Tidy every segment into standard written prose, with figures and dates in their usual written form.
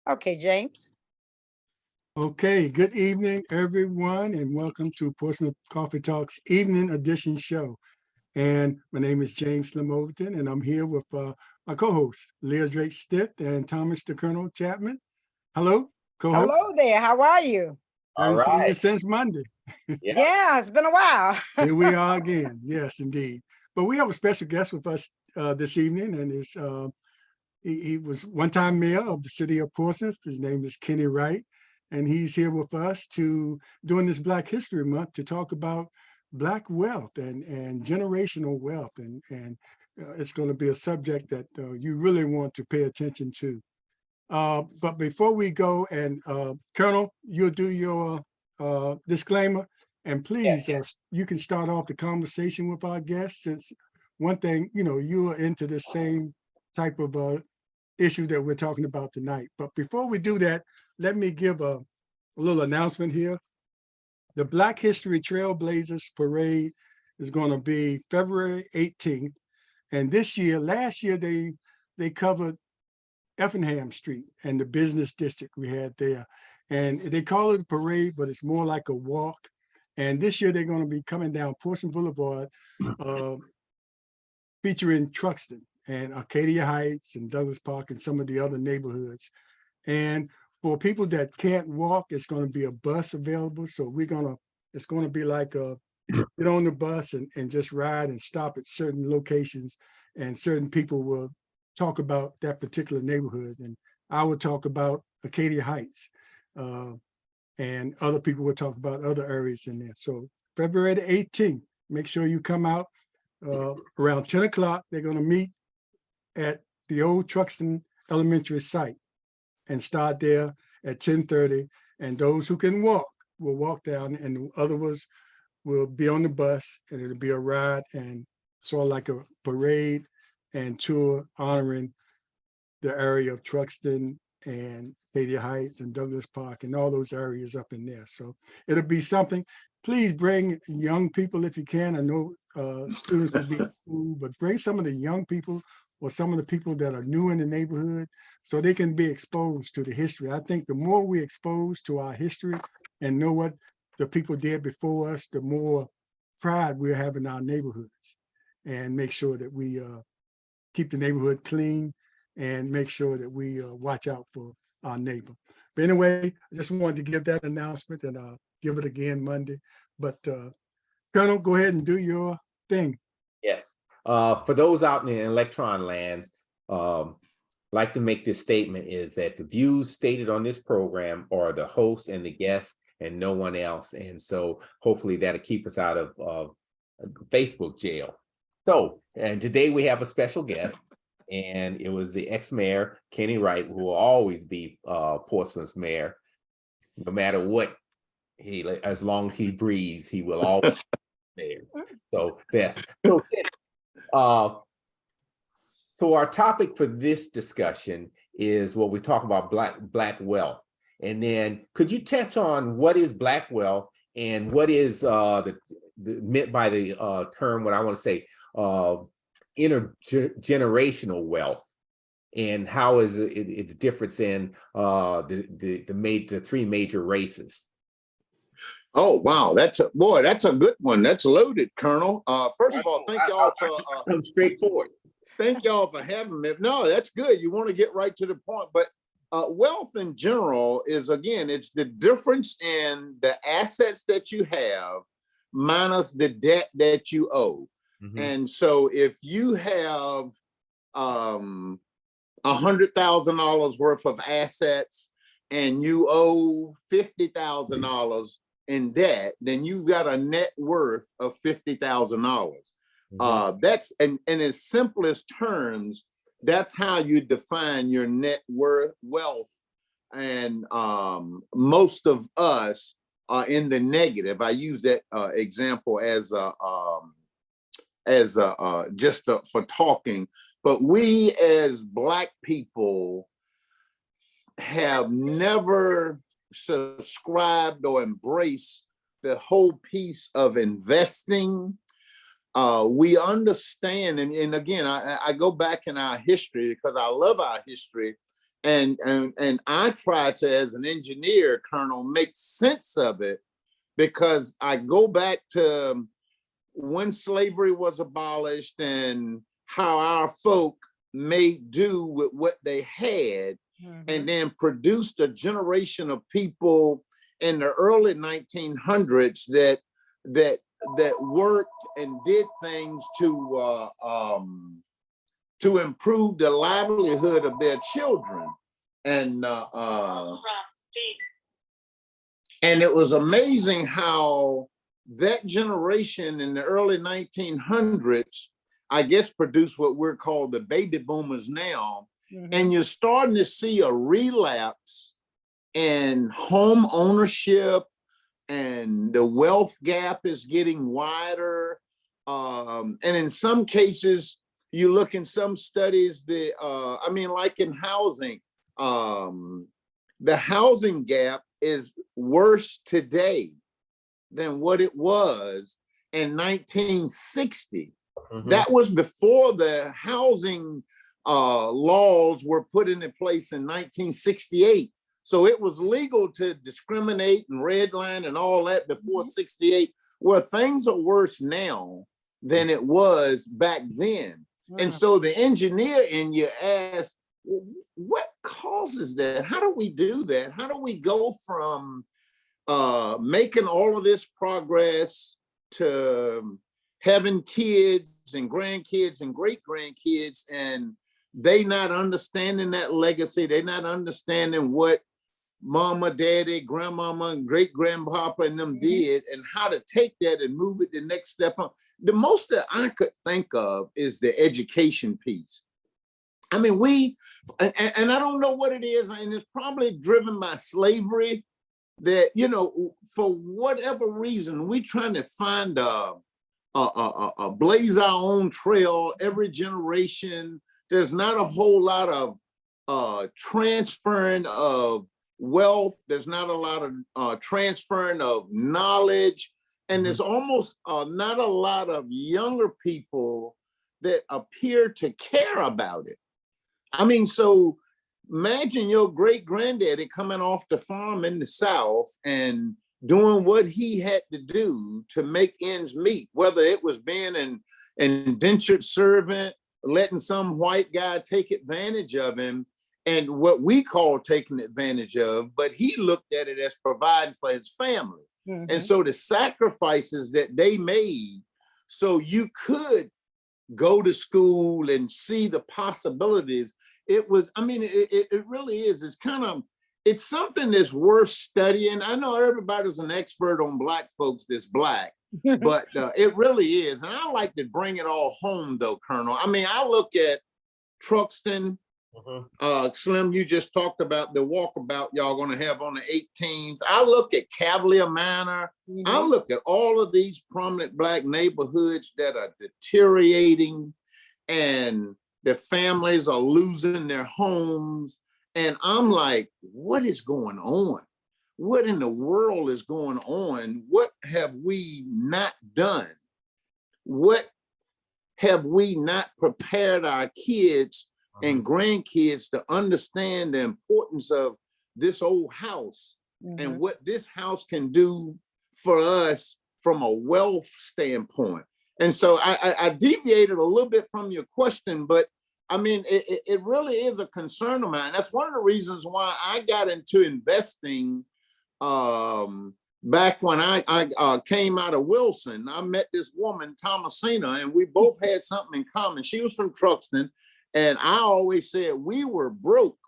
Okay, James. Okay, good evening, everyone, and welcome to Portsmouth Coffee Talks Evening Edition show. And my name is James Slim Overton, and I'm here with my co-hosts, Leah Drake Stitt and Thomas the Colonel Chapman. Hello, co-hosts. Hello there. How are you? All Haven't seen you right. since Monday. Yeah. Yeah, it's been a while. Here we are again. Yes, indeed. But we have a special guest with us this evening, and he was one-time mayor of the city of Portsmouth. His name is Kenny Wright, and he's here with us during this Black History Month to talk about Black wealth and generational wealth, and it's going to be a subject that you really want to pay attention to. But before we go, and Colonel, you'll do your disclaimer, and please, you can start off the conversation with our guests, since one thing, you are into the same type of issue that we're talking about tonight. But before we do that, let me give a little announcement here. The Black History Trailblazers Parade is going to be February 18th. And last year, they covered Effingham Street and the business district we had there. And they call it a parade, but it's more like a walk. And this year, they're going to be coming down Portsmouth Boulevard, featuring Truxton and Arcadia Heights and Douglas Park and some of the other neighborhoods. And for people that can't walk, it's going to be a bus available. So it's going to be like get on the bus and just ride and stop at certain locations, and certain people will talk about that particular neighborhood. And I will talk about Arcadia Heights, and other people will talk about other areas in there. So February the 18th, make sure you come out around 10 o'clock. They're going to meet at the old Truxton Elementary site and start there at 10:30. And those who can walk will walk down, and the others will be on the bus, and it'll be a ride and sort of like a parade and tour honoring the area of Truxton and Arcadia Heights and Douglas Park and all those areas up in there. So it'll be something. Please bring young people if you can. I know students will be in school, but bring some of the young people or some of the people that are new in the neighborhood so they can be exposed to the history. I think the more we expose to our history and know what the people did before us, the more pride we'll have in our neighborhoods, and make sure that we keep the neighborhood clean and make sure that we watch out for our neighbor. But anyway, I just wanted to give that announcement, and I'll give it again Monday. But Colonel, go ahead and do your thing. Yes. For those out in the electron lands, like to make this statement is that the views stated on this program are the host and the guest and no one else. And so hopefully that'll keep us out of Facebook jail. So, and today we have a special guest, and it was the ex-mayor, Kenny Wright, who will always be Portsmouth's mayor, no matter what as long as he breathes, he will always be there. So that's so our topic for this discussion is what we talk about black wealth. And then could you touch on what is Black wealth and what is meant by the term, what I want to say, intergenerational wealth, and how is it the difference in the three major races? Oh, wow. That's a good one. That's loaded, Colonel. First of all, thank y'all for I'm straightforward. Thank y'all for having me. No, that's good. You want to get right to the point. But wealth in general is, again, it's the difference in the assets that you have minus the debt that you owe. Mm-hmm. And so if you have $100,000 worth of assets and you owe $50,000 in debt, then you've got a net worth of $50,000. Mm-hmm. That's in its simplest terms, that's how you define your net wealth. And most of us are in the negative. I use that example for talking, but we as Black people have never subscribed or embraced the whole piece of investing. We understand, and again, I go back in our history because I love our history, And I try to, as an engineer, Colonel, make sense of it, because I go back to when slavery was abolished and how our folk made do with what they had, and then produced a generation of people in the early 1900s that worked and did things to improve the livelihood of their children. And it was amazing how that generation in the early 1900s, I guess, produced what we're called the baby boomers now. And you're starting to see a relapse in home ownership, and the wealth gap is getting wider. And in some cases, you look in some studies that, I mean, like in housing, the housing gap is worse today than what it was in 1960. That was before the housing laws were put into place in 1968. So it was legal to discriminate and redline and all that before 68, where things are worse now than it was back then. And so the engineer in you asks, what causes that? How do we do that? How do we go from making all of this progress to having kids and grandkids and great grandkids, and they not understanding that legacy? They not understanding what mama, daddy, grandmama, and great grandpapa and them did, and how to take that and move it the next step on. The most that I could think of is the education piece. I mean, and I don't know what it is, and it's probably driven by slavery, that, you know, for whatever reason, we trying to find blaze our own trail every generation. There's not a whole lot of transferring of wealth. There's not a lot of transferring of knowledge. And there's almost not a lot of younger people that appear to care about it. I mean, so imagine your great granddaddy coming off the farm in the South and doing what he had to do to make ends meet, whether it was being an indentured servant, letting some white guy take advantage of him, and what we call taking advantage of, but he looked at it as providing for his family. And so the sacrifices that they made so you could go to school and see the possibilities, it was, I mean, it really is. It's kind of, it's something that's worth studying. I know everybody's an expert on Black folks that's Black, but it really is. And I like to bring it all home though, Colonel. I mean, I look at Truxton, Slim, you just talked about the walkabout y'all gonna have on the 18th. I look at Cavalier Manor. I look at all of these prominent Black neighborhoods that are deteriorating, and the families are losing their homes. And I'm like, what is going on? What in the world is going on? What have we not done? What have we not prepared our kids and grandkids to understand the importance of this old house and what this house can do for us from a wealth standpoint? And so I deviated a little bit from your question, but I mean, it really is a concern of mine. That's one of the reasons why I got into investing back when I came out of Wilson. I met this woman, Thomasina, and we both had something in common. She was from Truxton, and I always said we were broke,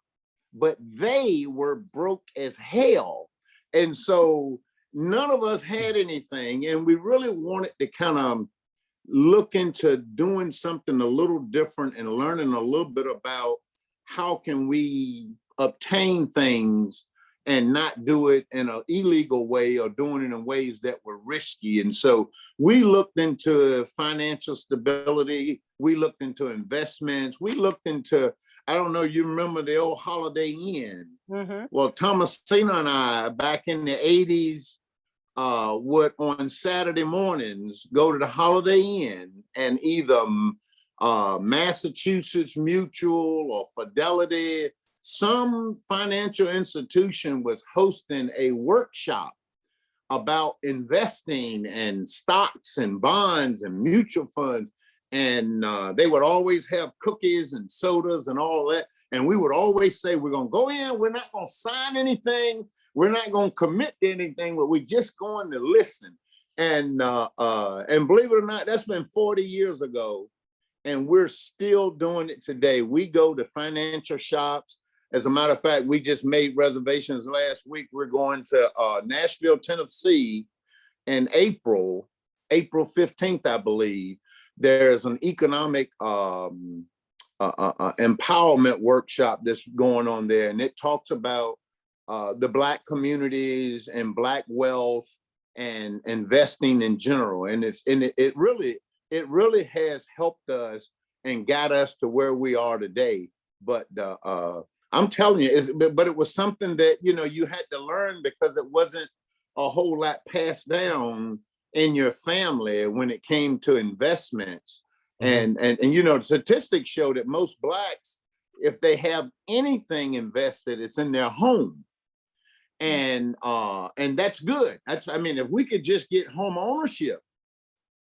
but they were broke as hell. And so none of us had anything, and we really wanted to kind of look into doing something a little different and learning a little bit about how can we obtain things and not do it in an illegal way or doing it in ways that were risky. And so we looked into financial stability. We looked into investments. We looked into, I don't know, you remember the old Holiday Inn? Well, Thomasina and I, back in the 80s, would on Saturday mornings go to the Holiday Inn, and either Massachusetts Mutual or Fidelity, some financial institution was hosting a workshop about investing and stocks and bonds and mutual funds. And they would always have cookies and sodas and all that. And we would always say, we're going to go in, we're not going to sign anything, we're not going to commit to anything, but we're just going to listen. And believe it or not, that's been 40 years ago. And we're still doing it today. We go to financial shops. As a matter of fact, we just made reservations last week. We're going to Nashville, Tennessee in April 15th, I believe. There's an economic empowerment workshop that's going on there. And it talks about the Black communities and Black wealth and investing in general. And it really has helped us and got us to where we are today. But I'm telling you, but it was something that, you know, you had to learn because it wasn't a whole lot passed down in your family when it came to investments. And you know, statistics show that most Blacks, if they have anything invested, it's in their home. And that's good. I mean, if we could just get home ownership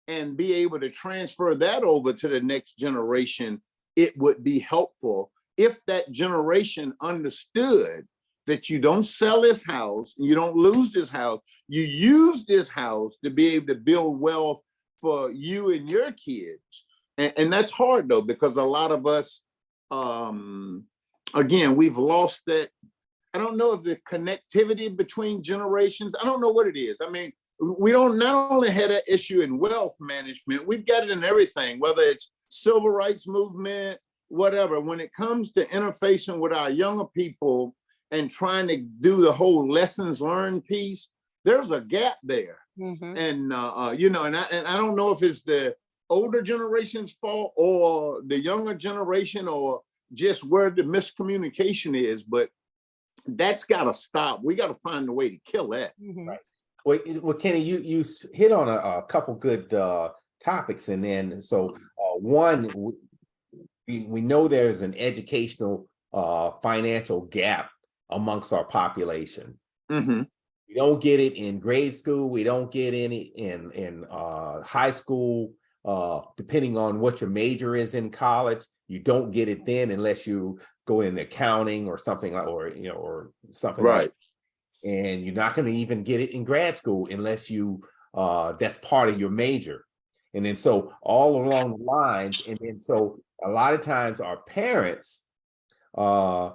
and be able to transfer that over to the next generation, it would be helpful if that generation understood that you don't sell this house, you don't lose this house, you use this house to be able to build wealth for you and your kids. And that's hard though, because a lot of us, again, we've lost that. I don't know if the connectivity between generations, I don't know what it is. I mean, we don't not only had an issue in wealth management, we've got it in everything, whether it's civil rights movement, whatever. When it comes to interfacing with our younger people and trying to do the whole lessons learned piece, there's a gap there. And you know, and I don't know if it's the older generation's fault or the younger generation or just where the miscommunication is, but that's got to stop. We got to find a way to kill that. Right. Well, Kenny, you hit on a couple good topics, and then so one, we know there's an educational financial gap amongst our population. We don't get it in grade school. We don't get any in high school. Depending on what your major is in college, you don't get it then unless you go in accounting or something, or you know, or something right. Like that. And you're not going to even get it in grad school unless you that's part of your major. And then so all along the lines, and then so a lot of times our parents, they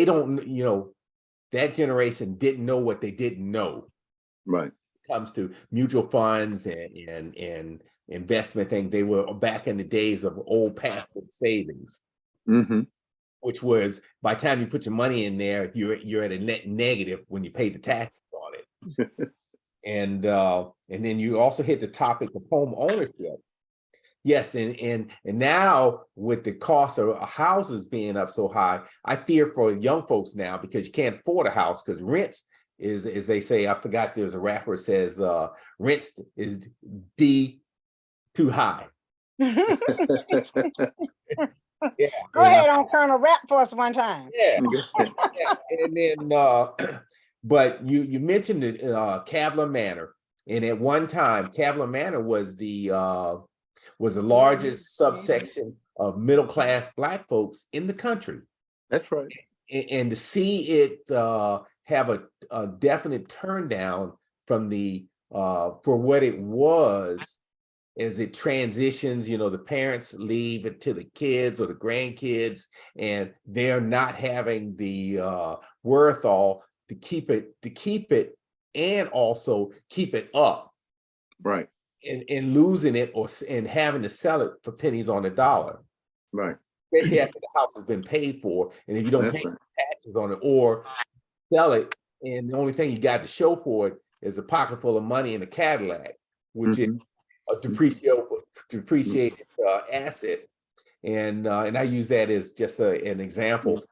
don't, you know, that generation didn't know what they didn't know. Right. Comes to mutual funds and investment thing. They were back in the days of old passive savings, which was by the time you put your money in there, you're at a net negative when you pay the taxes on it. And then you also hit the topic of home ownership. Yes, and now with the cost of houses being up so high, I fear for young folks now because you can't afford a house because rents is, as they say, I forgot there's a rapper says rents is too high. Go Yeah. ahead on Colonel Rap for us one time. Yeah. Yeah. And then but you mentioned the Cavalier Manor, and at one time Cavalier Manor was the largest subsection of middle-class Black folks in the country. That's right. And to see it have a definite turn down from the for what it was as it transitions, you know, the parents leave it to the kids or the grandkids, and they're not having the wherewithal to keep it and also keep it up. Right. And losing it and having to sell it for pennies on the dollar. Right. Especially after the house has been paid for, and if you don't pay taxes on it or sell it, and the only thing you got to show for it is a pocket full of money in a Cadillac, which is a depreciated asset. And I use that as just an example.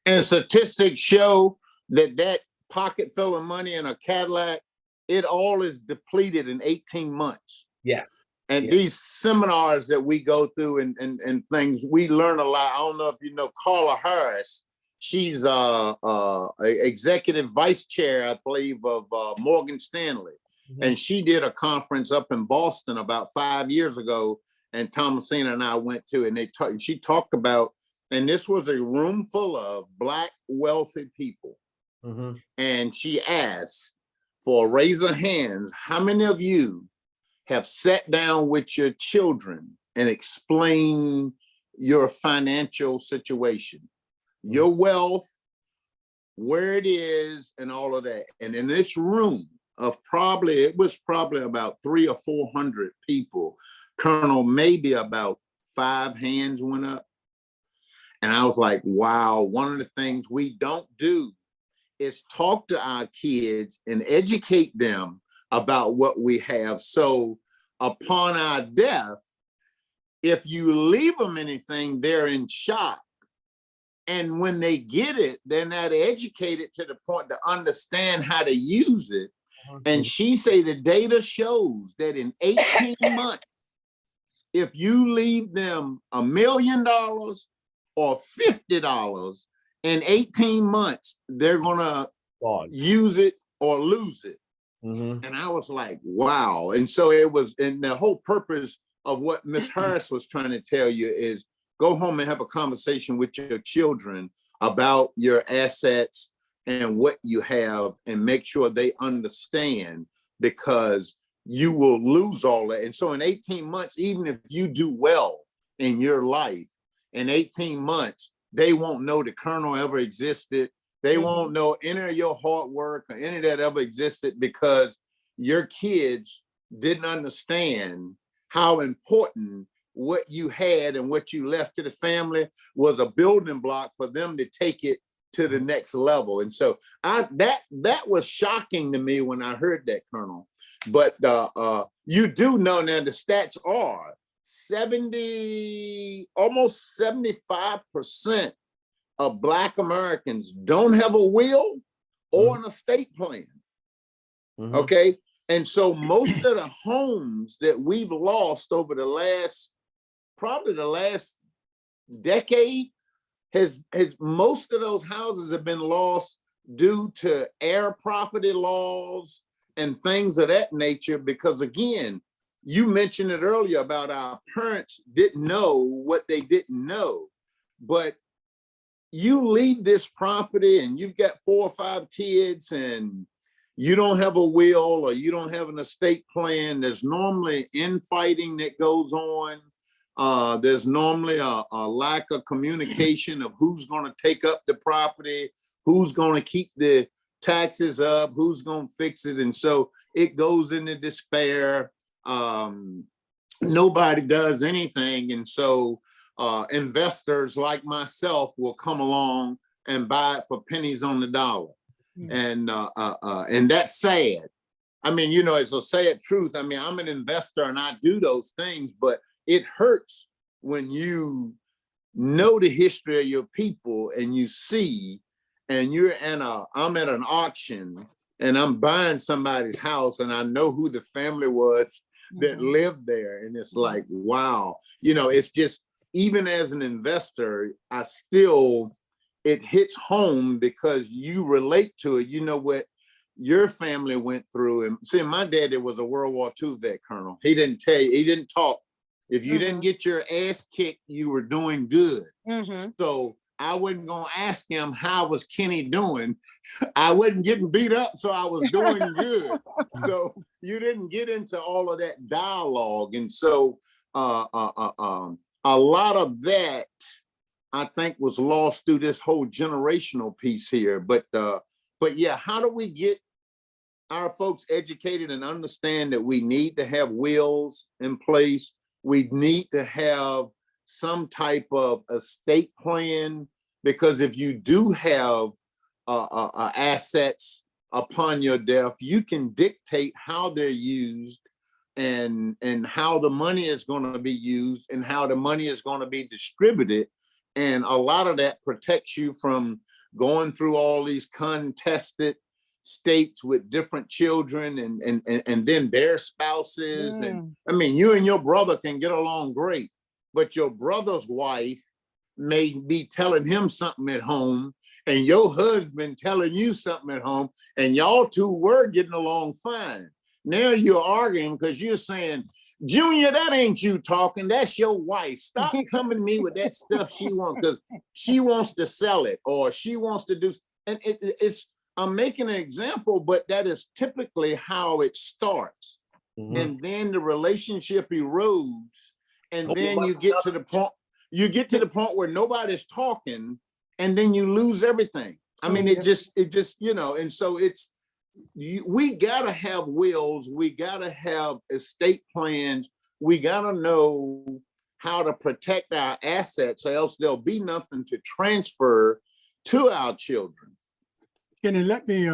And statistics show that pocket full of money in a Cadillac, it all is depleted in 18 months. Yes. And Yeah. these seminars that we go through and things, we learn a lot. I don't know if you know Carla Harris. She's a executive vice chair, I believe, of Morgan Stanley. And she did a conference up in Boston about 5 years ago. And Thomasina and I went to, and she talked about, and this was a room full of Black wealthy people. And she asked for a raise of hands, how many of you have sat down with your children and explained your financial situation, your wealth, where it is, and all of that? And in this room of it was probably about 300 or 400 people, Colonel, maybe about 5 hands went up. And I was like, wow, one of the things we don't do is talk to our kids and educate them about what we have. So upon our death, if you leave them anything, they're in shock. And when they get it, they're not educated to the point to understand how to use it. And she say the data shows that in 18 months, if you leave them $1 million or $50, in 18 months, they're gonna use it or lose it. And I was like, wow. And so it was, and the whole purpose of what Miss Harris was trying to tell you is go home and have a conversation with your children about your assets and what you have, and make sure they understand, because you will lose all that. And so in 18 months, even if you do well in your life, in 18 months, they won't know the Colonel ever existed. They won't know any of your hard work or any of that ever existed, because your kids didn't understand how important what you had and what you left to the family was a building block for them to take it to the next level. And so that was shocking to me when I heard that, Colonel. But you do know now the stats are 70, almost 75% of Black Americans don't have a will or an estate plan. Okay. And so most of the homes that we've lost over the last, probably the last decade, has most of those houses have been lost due to heir property laws and things of that nature. Because again, you mentioned it earlier about our parents didn't know what they didn't know, but you leave this property and you've got 4 or 5 kids and you don't have a will or you don't have an estate plan, there's normally infighting that goes on. There's normally a lack of communication of who's going to take up the property, who's going to keep the taxes up, who's going to fix it. And so it goes into despair. Nobody does anything. And so investors like myself will come along and buy it for pennies on the dollar. And that's sad. I mean, you know, it's a sad truth. I mean, I'm an investor and I do those things, but it hurts when you know the history of your people and you see, and I'm at an auction and I'm buying somebody's house and I know who the family was that lived there. And it's like, wow, you know, it's just, even as an investor, it hits home because you relate to it. You know what your family went through. And see, my daddy was a World War II vet, Colonel. He didn't tell you, he didn't talk. If you didn't get your ass kicked, you were doing good. So I wasn't gonna ask him, how was Kenny doing? I wasn't getting beat up, so I was doing good. So you didn't get into all of that dialogue. And so a lot of that, I think, was lost through this whole generational piece here. But yeah, how do we get our folks educated and understand that we need to have wills in place? We need to have some type of estate plan, because if you do have assets upon your death, you can dictate how they're used and how the money is going to be used and how the money is going to be distributed. And a lot of that protects you from going through all these contested states with different children and then their spouses. And Mm. I mean, you and your brother can get along great, but your brother's wife may be telling him something at home and your husband telling you something at home, and y'all two were getting along fine. Now you're arguing because you're saying, Junior, that ain't you talking, that's your wife. Stop coming to me with that stuff she wants, because she wants to sell it or she wants to do, and it's, I'm making an example, but that is typically how it starts. Mhm. And then the relationship erodes, and Oh, then my you get to the point where nobody's talking, and then you lose everything. I mean, it just, you know, and so it's, we gotta have wills, we gotta have estate plans, we gotta know how to protect our assets, or else there'll be nothing to transfer to our children. Kenny, let me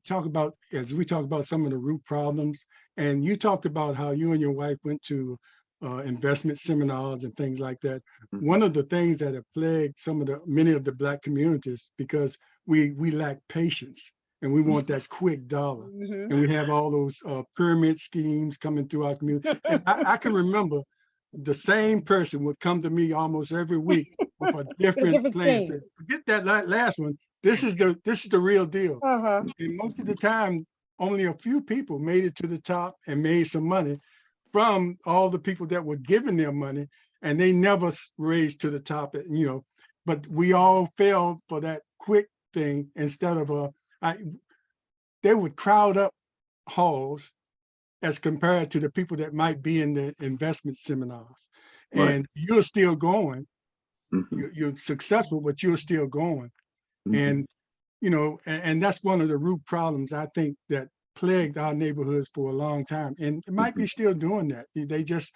talk about, as we talk about some of the root problems, and you talked about how you and your wife went to investment seminars and things like that. Mhm. One of the things that have plagued many of the Black communities, because we lack patience and we want that quick dollar. Mhm. And we have all those pyramid schemes coming through our community. And I can remember the same person would come to me almost every week with a different different plan. scheme. Say, forget that last one. This is the real deal. Uh-huh. And most of the time, only a few people made it to the top and made some money from all the people that were giving their money, and they never raised to the top, you know, but we all fell for that quick thing instead of they would crowd up halls as compared to the people that might be in the investment seminars. Right. And you're still going, Mhm. you're successful, but you're still going. Mhm. And, you know, and that's one of the root problems I think that plagued our neighborhoods for a long time. And it might be still doing that. They just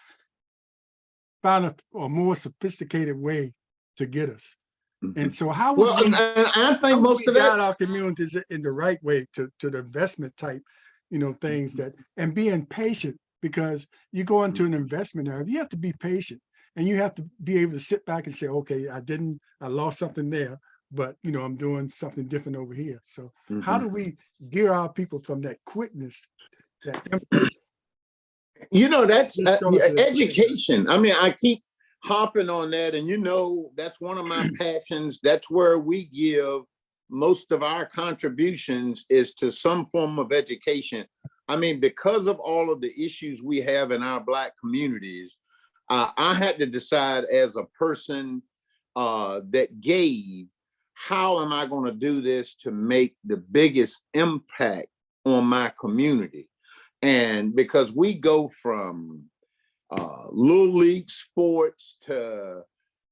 found a more sophisticated way to get us. And so how would Well, and I think most of guide that, our communities in the right way to the investment type, you know, things that, and being patient, because you go into an investment area, you have to be patient and you have to be able to sit back and say, okay, I lost something there, but you know, I'm doing something different over here. So how do we gear our people from that quickness, that impulse? you know, that's Just go into the education. I mean, I keep hopping on that, and you know, that's one of my passions. That's where we give most of our contributions, is to some form of education. I mean, because of all of the issues we have in our Black communities, I had to decide as a person that gave, how am I going to do this to make the biggest impact on my community? And because we go from little league sports to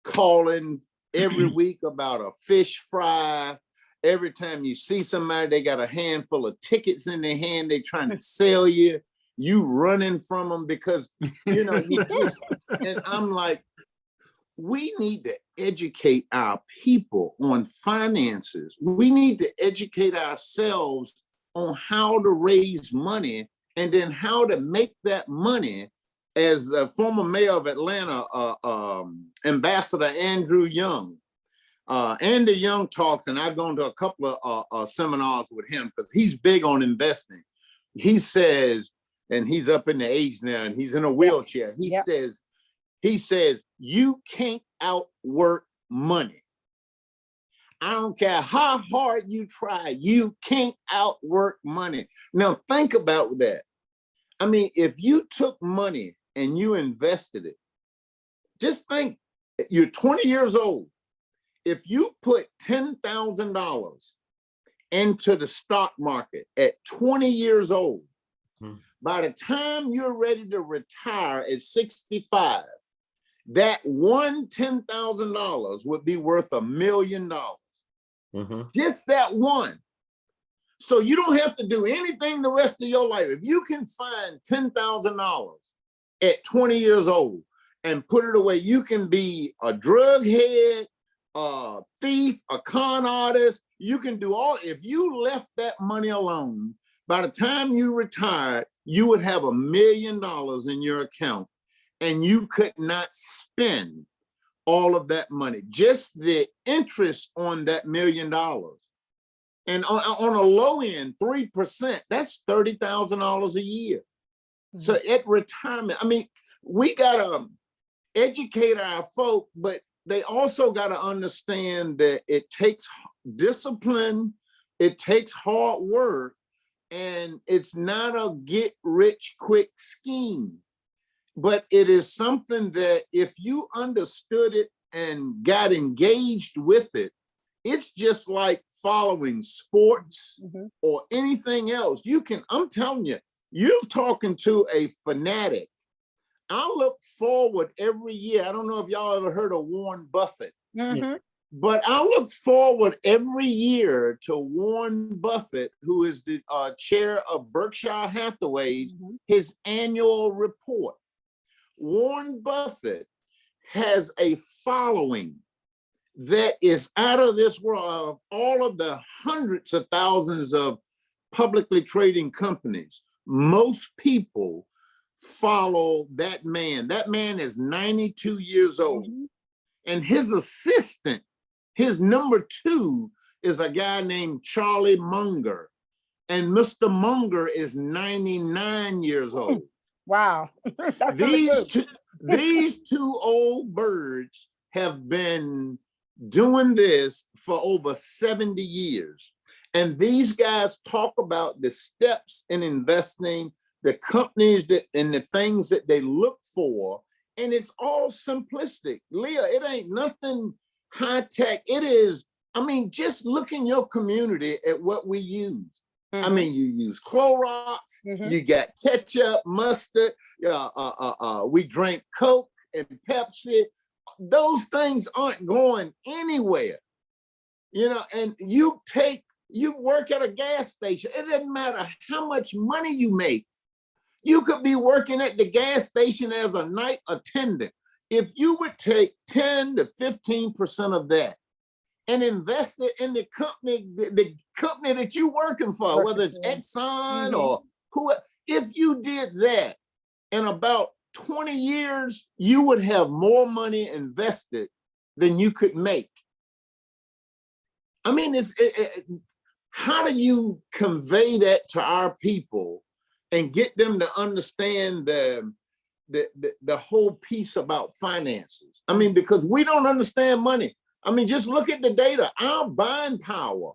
calling every week about a fish fry. Every time you see somebody, they got a handful of tickets in their hand, they trying to sell you, you running from them because, you know, and I'm like, we need to educate our people on finances. We need to educate ourselves on how to raise money, and then how to make that money. As a former mayor of Atlanta, Ambassador Andrew Young, Andy Young talks, and I've gone to a couple of seminars with him because he's big on investing. He says, and he's up in the age now, and he's in a wheelchair. He says, you can't outwork money. I don't care how hard you try, you can't outwork money. Now think about that. I mean, if you took money and you invested it, just think, you're 20 years old. If you put $10,000 into the stock market at 20 years old, by the time you're ready to retire at 65, that one $10,000 would be worth $1 million. Just that one. So you don't have to do anything the rest of your life. If you can find $10,000 at 20 years old and put it away, you can be a drug head, a thief, a con artist. You can do all. If you left that money alone, by the time you retired, you would have $1 million in your account, and you could not spend all of that money. Just the interest on that $1 million And on a low end, 3%, that's $30,000 a year. So at retirement, I mean, we gotta educate our folk, but they also gotta understand that it takes discipline, it takes hard work, and it's not a get rich quick scheme. But it is something that if you understood it and got engaged with it, it's just like following sports or anything else. You can, I'm telling you, you're talking to a fanatic. I look forward every year. I don't know if y'all ever heard of Warren Buffett, but I look forward every year to Warren Buffett, who is the chair of Berkshire Hathaway, his annual report. Warren Buffett has a following that is out of this world. Of all of the hundreds of thousands of publicly trading companies, most people follow that man. That man is 92 years old. And his assistant, his number 2, is a guy named Charlie Munger. And Mr. Munger is 99 years old. Wow. These two old birds have been doing this for over 70 years. And these guys talk about the steps in investing, the companies that and the things that they look for. And it's all simplistic. Leah, it ain't nothing high tech. It is, I mean, just look in your community at what we use. I mean, you use Clorox, you got ketchup, mustard, we drink Coke and Pepsi. Those things aren't going anywhere, you know, and you work at a gas station. It doesn't matter how much money you make. You could be working at the gas station as a night attendant. If you would take 10 to 15% of that and invest it in the company that you're working for, whether it's Exxon or who, if you did that in about 20 years, you would have more money invested than you could make. I mean, how do you convey that to our people and get them to understand the whole piece about finances? I mean, because we don't understand money. I mean, just look at the data. Our buying power,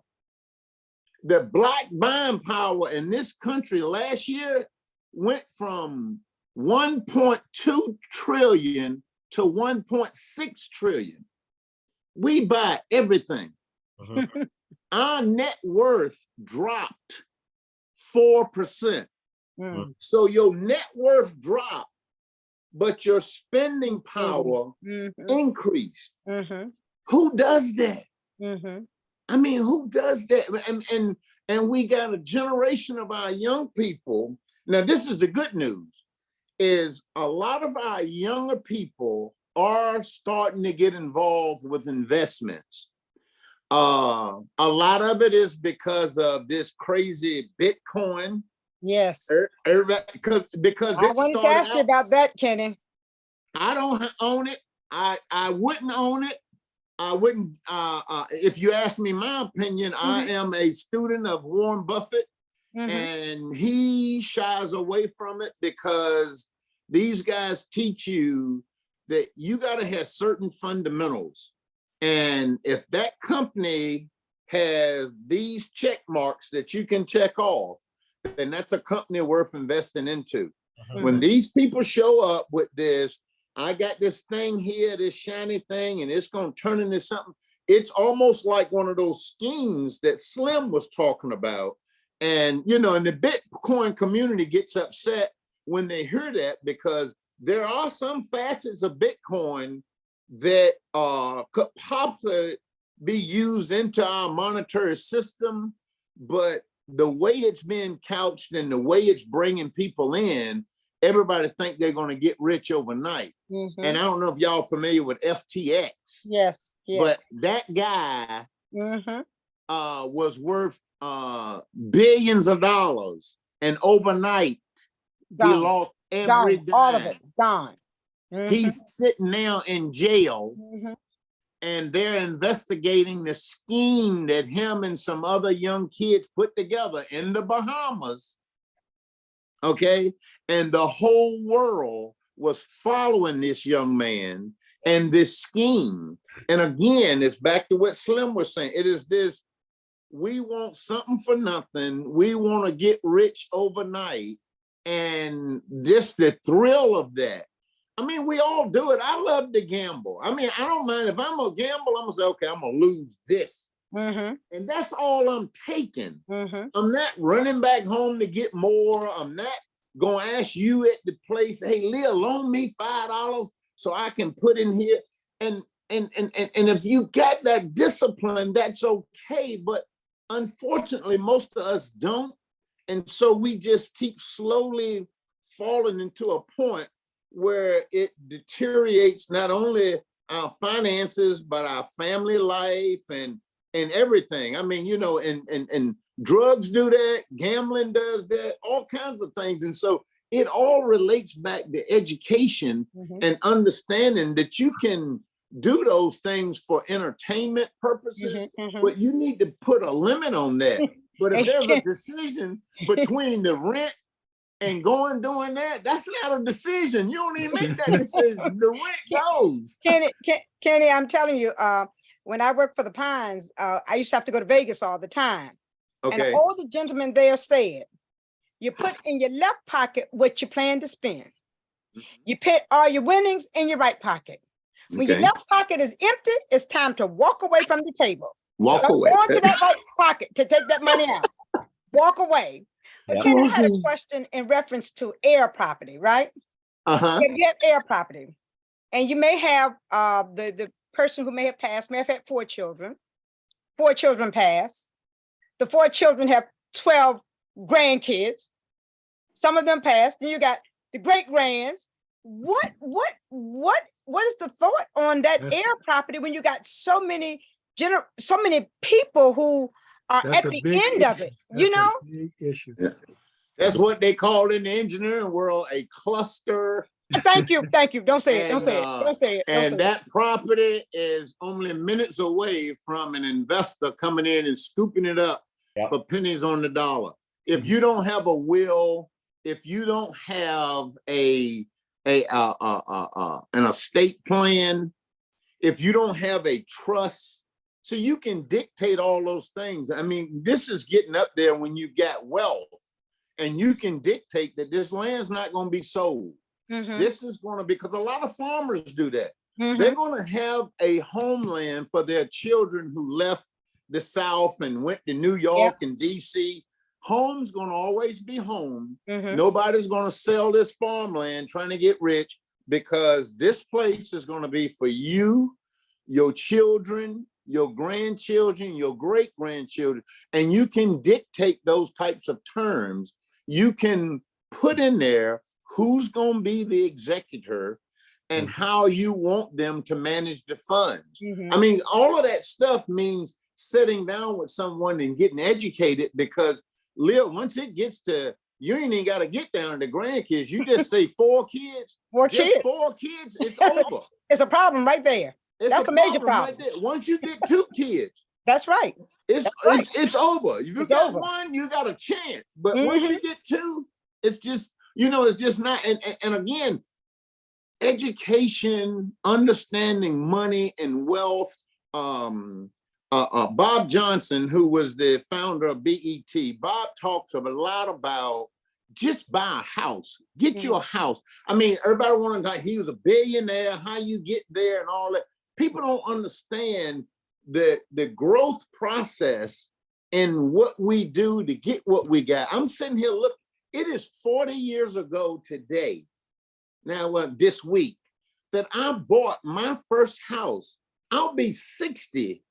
the Black buying power in this country last year went from 1.2 trillion to 1.6 trillion. We buy everything. Our net worth dropped 4%. So your net worth dropped, but your spending power increased. Who does that? I mean, who does that? And we got a generation of our young people. Now, this is the good news, is a lot of our younger people are starting to get involved with investments. A lot of it is because of this crazy Bitcoin. Yes. Because I wanted to ask you about that, Kenny. I don't own it. I wouldn't own it. I wouldn't, if you ask me my opinion, I am a student of Warren Buffett, and he shies away from it because these guys teach you that you got to have certain fundamentals. And if that company has these check marks that you can check off, then that's a company worth investing into. When these people show up with this, I got this thing here, this shiny thing, and it's going to turn into something. It's almost like one of those schemes that Slim was talking about. And, you know, and the Bitcoin community gets upset when they hear that, because there are some facets of Bitcoin that could possibly be used into our monetary system. But the way it's being couched and the way it's bringing people in, everybody think they're going to get rich overnight. And I don't know if y'all familiar with FTX. Yes. But that guy was worth billions of dollars, and overnight he lost every dime. All of it gone. He's sitting now in jail and they're investigating the scheme that him and some other young kids put together in the Bahamas. Okay, and the whole world was following this young man and this scheme. And again, it's back to what Slim was saying. It is this, we want something for nothing. We want to get rich overnight. And just the thrill of that. I mean, we all do it. I love to gamble. I mean, I don't mind if I'm gonna gamble, I'm gonna say, okay, I'm gonna lose this. And that's all I'm taking. I'm not running back home to get more. I'm not gonna ask you at the place, hey, Leah, loan me $5 so I can put in here. And if you got that discipline, that's okay. But unfortunately, most of us don't. And so we just keep slowly falling into a point where it deteriorates not only our finances, but our family life and everything. I mean, you know, and drugs do that, gambling does that, all kinds of things. And so it all relates back to education and understanding that you can do those things for entertainment purposes, but you need to put a limit on that. But if there's a decision between the rent and doing that, that's not a decision. You don't even make that decision. The rent goes. Kenny, I'm telling you, when I worked for the Pines, I used to have to go to Vegas all the time. And Okay. an older gentleman there said, you put in your left pocket what you plan to spend. You put all your winnings in your right pocket. When your Okay. left pocket is empty, it's time to walk away from the table. Walk Don't away. go into that right pocket to take that money out. Walk away. But Yep. Kenny, I had a question in reference to air property, right? Uh-huh. If you have air property, and you may have the person who may have passed may have had 4 children. 4 children passed. The 4 children have 12 grandkids. Some of them passed. Then you got the great grands. What is the thought on that That's- air property when you got so many people who are That's at a the big end of issue. it? That's You a know, big issue. Yeah. That's what they call in the engineering world a cluster. thank you. Don't say it. Don't And, say it. Don't say it. Don't And say it. that property is only minutes away from an investor coming in and scooping it up Yep. for pennies on the dollar. If you don't have a will, if you don't have an estate plan, if you don't have a trust, so you can dictate all those things. I mean, this is getting up there when you've got wealth and you can dictate that this land's not going to be sold. This is going to, because a lot of farmers do that. They're going to have a homeland for their children who left the South and went to New York and DC. Home's going to always be home. Nobody's going to sell this farmland trying to get rich, because this place is going to be for you, your children, your grandchildren, your great grandchildren, and you can dictate those types of terms. You can put in there who's going to be the executor and how you want them to manage the funds. I mean, all of that stuff means sitting down with someone and getting educated, because Lil, once it gets to, you ain't even got to get down to the grandkids. You just say 4 kids, 4 just kids. 4 kids, it's That's over. It's a problem right there. It's That's a major right problem. there. Once you get 2 kids, That's right. it's over. If you It's got over. 1, you got a chance. But once you get 2, it's just, you know, it's just not. And again, education, understanding money and wealth. Bob Johnson, who was the founder of BET, Bob talks a lot about just buy a house, get you a house. I mean, everybody wanted to, he was a billionaire, how you get there and all that. People don't understand the growth process and what we do to get what we got. I'm sitting here, look, it is 40 years ago today, now this week, that I bought my first house. I'll be 60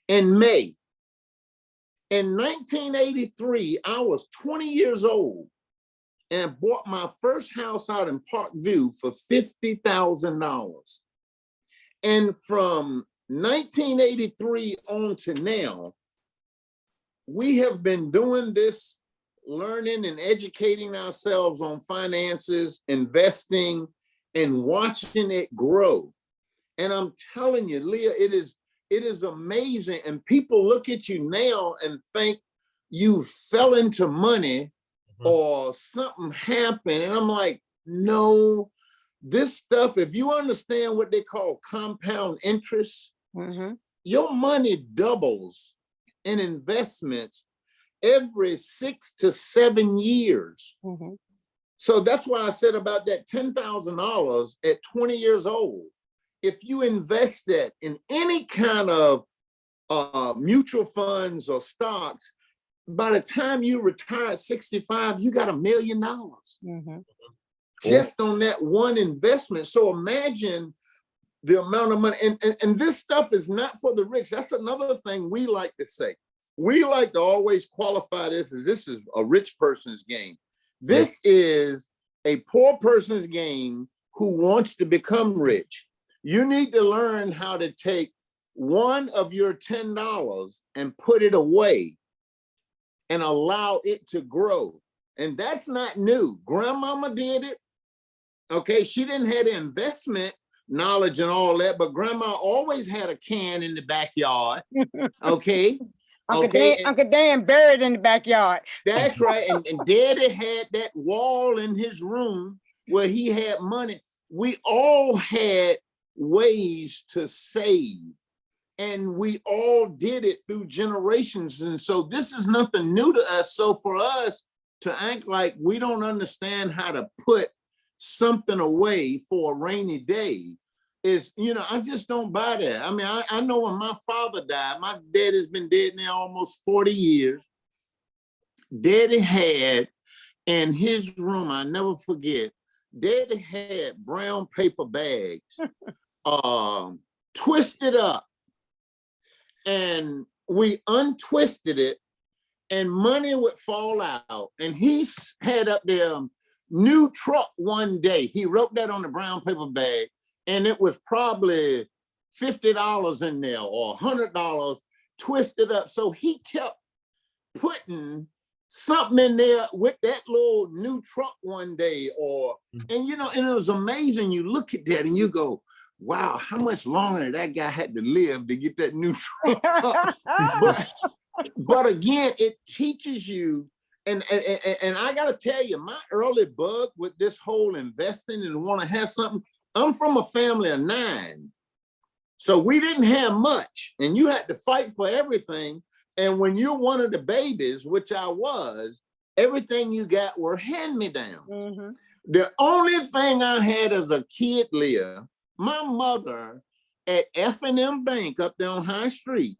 in May. In 1983, I was 20 years old and bought my first house out in Parkview for $50,000. And from 1983 on to now, we have been doing this, learning and educating ourselves on finances, investing, and watching it grow. And I'm telling you, Leah, it is amazing. And people look at you now and think you fell into money or something happened. And I'm like, no, this stuff, if you understand what they call compound interest, your money doubles in investments every 6 to 7 years. So that's why I said about that $10,000 at 20 years old. If you invest that in any kind of mutual funds or stocks, by the time you retire at 65, you got $1 million just on that one investment. So imagine the amount of money, and this stuff is not for the rich. That's another thing we like to say. We like to always qualify this as this is a rich person's game. This is a poor person's game who wants to become rich. You need to learn how to take one of your $10 and put it away and allow it to grow. And that's not new. Grandmama did it. Okay, she didn't have the investment knowledge and all that, but grandma always had a can in the backyard. Okay. Uncle Dan buried in the backyard. That's right. And Daddy had that wall in his room where he had money. We all had ways to save, and we all did it through generations. And so this is nothing new to us. So for us to act like we don't understand how to put something away for a rainy day is, I just don't buy that. I mean, I know when my father died, my dad has been dead now almost 40 years. Daddy had in his room, I never forget, Daddy had brown paper bags, twisted up, and we untwisted it and money would fall out. And he had up there new truck one day. He wrote that on the brown paper bag, and it was probably $50 in there or $100 twisted up. So he kept putting something in there with that little new truck one day, and it was amazing. You look at that and you go, wow, how much longer that guy had to live to get that new truck? but again, it teaches you, and I gotta tell you, my early bug with this whole investing and want to have something, I'm from a family of 9. So we didn't have much, and you had to fight for everything. And when you're one of the babies, which I was, everything you got were hand-me-downs. Mm-hmm. The only thing I had as a kid, Leah, my mother at F&M Bank up there on High Street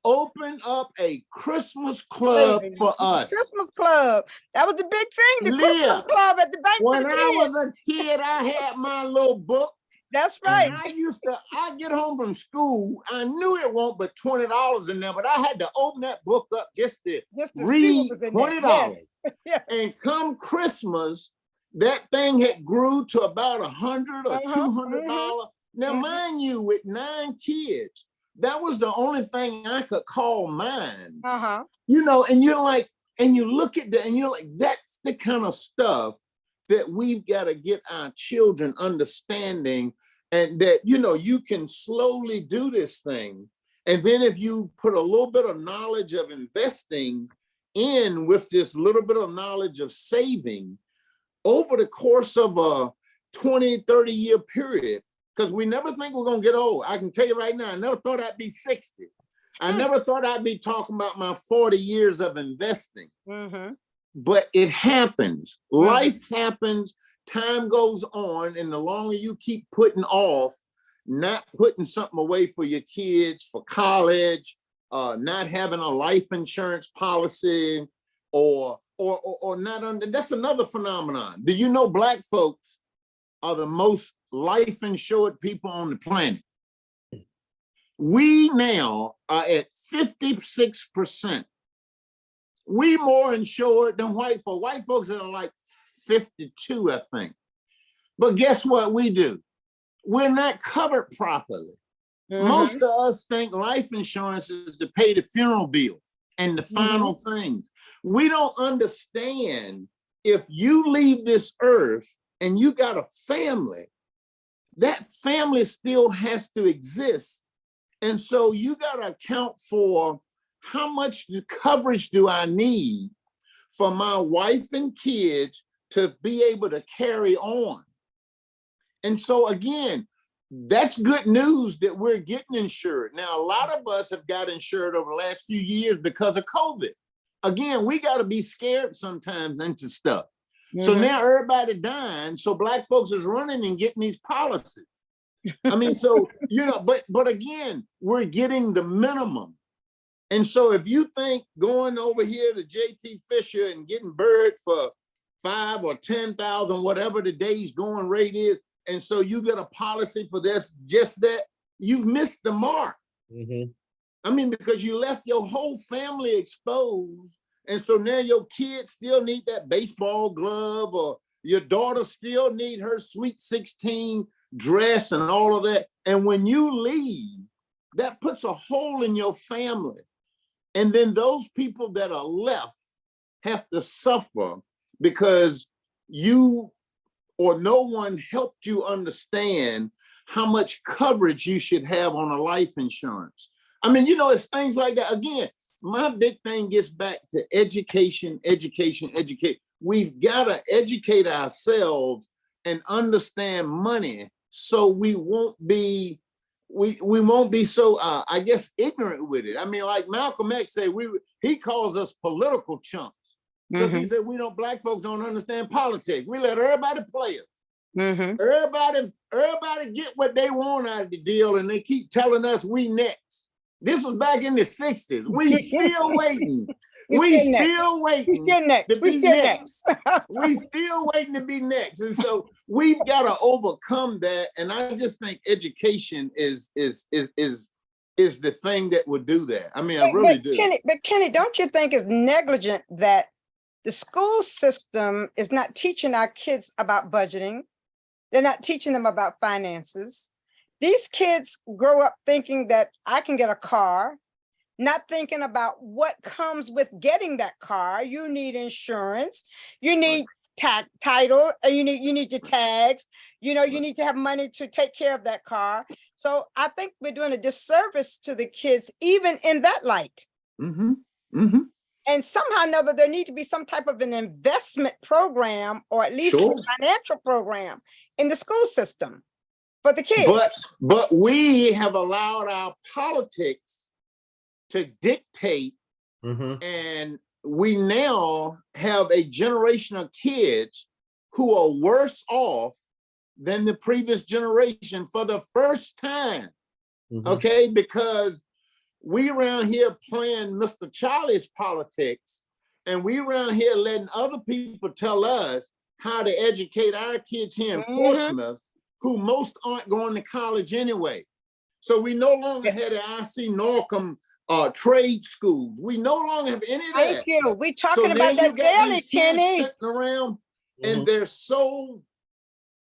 opened up a Christmas club for us. Christmas club. That was the big thing, the Leah, Christmas club at the bank. When I was a kid, I had my little book. That's right. I get home from school. I knew it won't but $20 in there, but I had to open that book up just to read $20. Yes. And come Christmas, that thing had grew to about $100 or $200. Now, mind you, with 9 kids, that was the only thing I could call mine. And you're like, and you look at that and you're like, that's the kind of stuff that we've got to get our children understanding, and that, you can slowly do this thing. And then if you put a little bit of knowledge of investing in with this little bit of knowledge of saving over the course of a 20, 30-year period, because we never think we're going to get old. I can tell you right now, I never thought I'd be 60. I never thought I'd be talking about my 40 years of investing. But it happens. Life happens. Time goes on. And the longer you keep putting off, not putting something away for your kids, for college, not having a life insurance policy, or not under, that's another phenomenon. Do you know Black folks are the most life insured people on the planet? We now are at 56%. We more insured than white folks. White folks are like 52, I think. But guess what we do? We're not covered properly. Most of us think life insurance is to pay the funeral bill and the final things. We don't understand, if you leave this earth and you got a family, that family still has to exist. And so you got to account for how much coverage do I need for my wife and kids to be able to carry on. And so again, that's good news that we're getting insured. Now, a lot of us have got insured over the last few years because of COVID. Again, we got to be scared sometimes into stuff. So now everybody dying. So Black folks is running and getting these policies. I mean, so, you know, but again, we're getting the minimum. And so if you think going over here to JT Fisher and getting buried for 5 or 10,000, whatever the day's going rate is, and so you get a policy for this, just that, you've missed the mark. I mean, because you left your whole family exposed. And so now your kids still need that baseball glove, or your daughter still need her Sweet 16 dress and all of that. And when you leave, that puts a hole in your family. And then those people that are left have to suffer because you or no one helped you understand how much coverage you should have on a life insurance. I mean, you know, it's things like that. Again, my big thing gets back to education, education, educate. We've got to educate ourselves and understand money so we won't be so, I guess, ignorant with it. I mean, like Malcolm X said, he calls us political chumps because he said Black folks don't understand politics. We let everybody play us. Everybody get what they want out of the deal, and they keep telling us we next. This was back in the 60s. We still waiting. We still waiting. We still next. We still next. We still waiting to be next. And so we've got to overcome that. And I just think education is the thing that would do that. I mean, I really do. Kenny, don't you think it's negligent that the school system is not teaching our kids about budgeting? They're not teaching them about finances. These kids grow up thinking that I can get a car, not thinking about what comes with getting that car. You need insurance, you need title, and you need your tags. You know, you need to have money to take care of that car. So I think we're doing a disservice to the kids, even in that light. And somehow or another, there need to be some type of an investment program, or at least a financial program in the school system for the kids. But we have allowed our politics to dictate, and we now have a generation of kids who are worse off than the previous generation for the first time. Okay, because we around here playing Mr. Charlie's politics, and we around here letting other people tell us how to educate our kids here in Portsmouth, who most aren't going to college anyway. So we no longer have the IC Norcom trade schools. We no longer have any of that. Thank you. We're talking about that daily, Kenny. Sitting around and they're so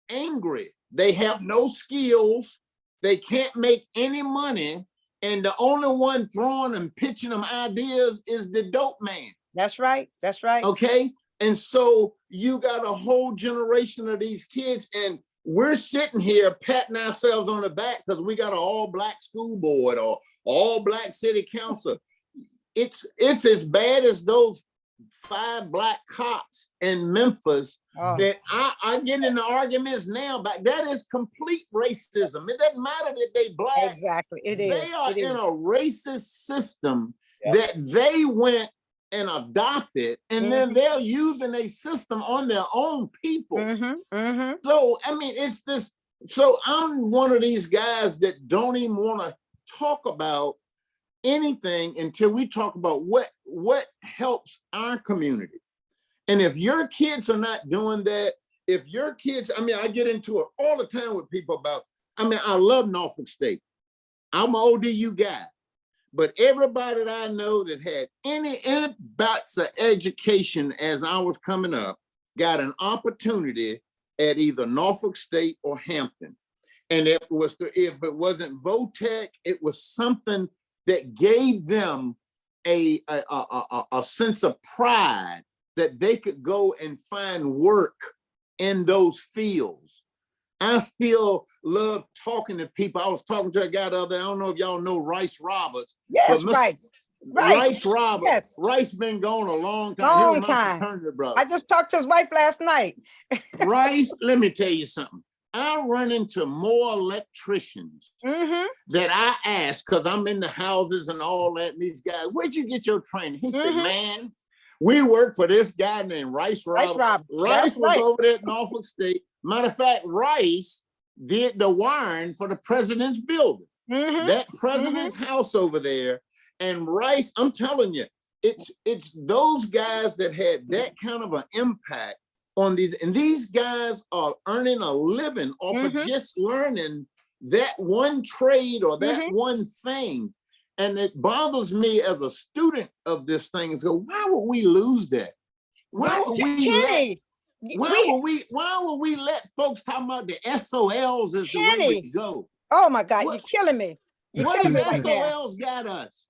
angry. They have no skills. They can't make any money. And the only one throwing and pitching them ideas is the dope man. That's right. That's right. Okay. And so you got a whole generation of these kids, and we're sitting here patting ourselves on the back because we got an all-Black school board or all-Black city council. It's as bad as those 5 Black cops in Memphis that I get into arguments now about. That is complete racism. It doesn't matter that they Black. Exactly. It is. They are in a racist system that they went and adopted, and then they're using a system on their own people. So, I mean, it's this. So I'm one of these guys that don't even want to talk about anything until we talk about what helps our community. And if your kids are not doing that, if your kids, I mean, I get into it all the time with people about, I mean, I love Norfolk State. I'm an ODU guy. But everybody that I know that had any bouts of education as I was coming up got an opportunity at either Norfolk State or Hampton. And if it wasn't VOTEC, it was something that gave them a sense of pride that they could go and find work in those fields. I still love talking to people. I was talking to a guy the other day. I don't know if y'all know Rice Roberts. Yes, but right. Rice Roberts. Yes. Rice been gone a long time. He Long was my time. fraternity brother. I just talked to his wife last night. Rice, let me tell you something. I run into more electricians Mm-hmm. that I ask, because I'm in the houses and all that, and these guys, where'd you get your training? He said, Mhm. man, we work for this guy named Rice Roberts. Roberts. Rice That's was right. over there at Norfolk State. Matter of fact, Rice did the wiring for the president's building. Mhm. That president's house over there. And Rice, I'm telling you, it's those guys that had that kind of an impact on these, and these guys are earning a living off of Mhm. just learning that one trade or that Mhm. one thing. And it bothers me as a student of this thing is go, why would we lose that? Why would we let, Kenny, why would we let folks talk about the SOLs as the way Kenny. we go? oh my God, What- you're killing me. You're What killing has me right now. SOLs got us?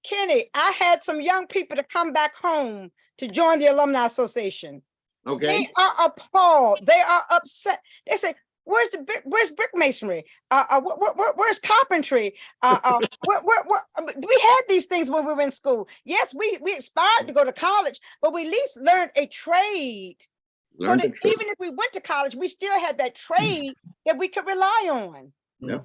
Kenny, I had some young people to come back home to join the Alumni Association. Okay. They are appalled. They are upset. They say, where's brick masonry? Where's carpentry? We had these things when we were in school. Yes, we aspired to go to college, but we at least learned a trade. So that even if we went to college, we still had that trade that we could rely on. Yeah.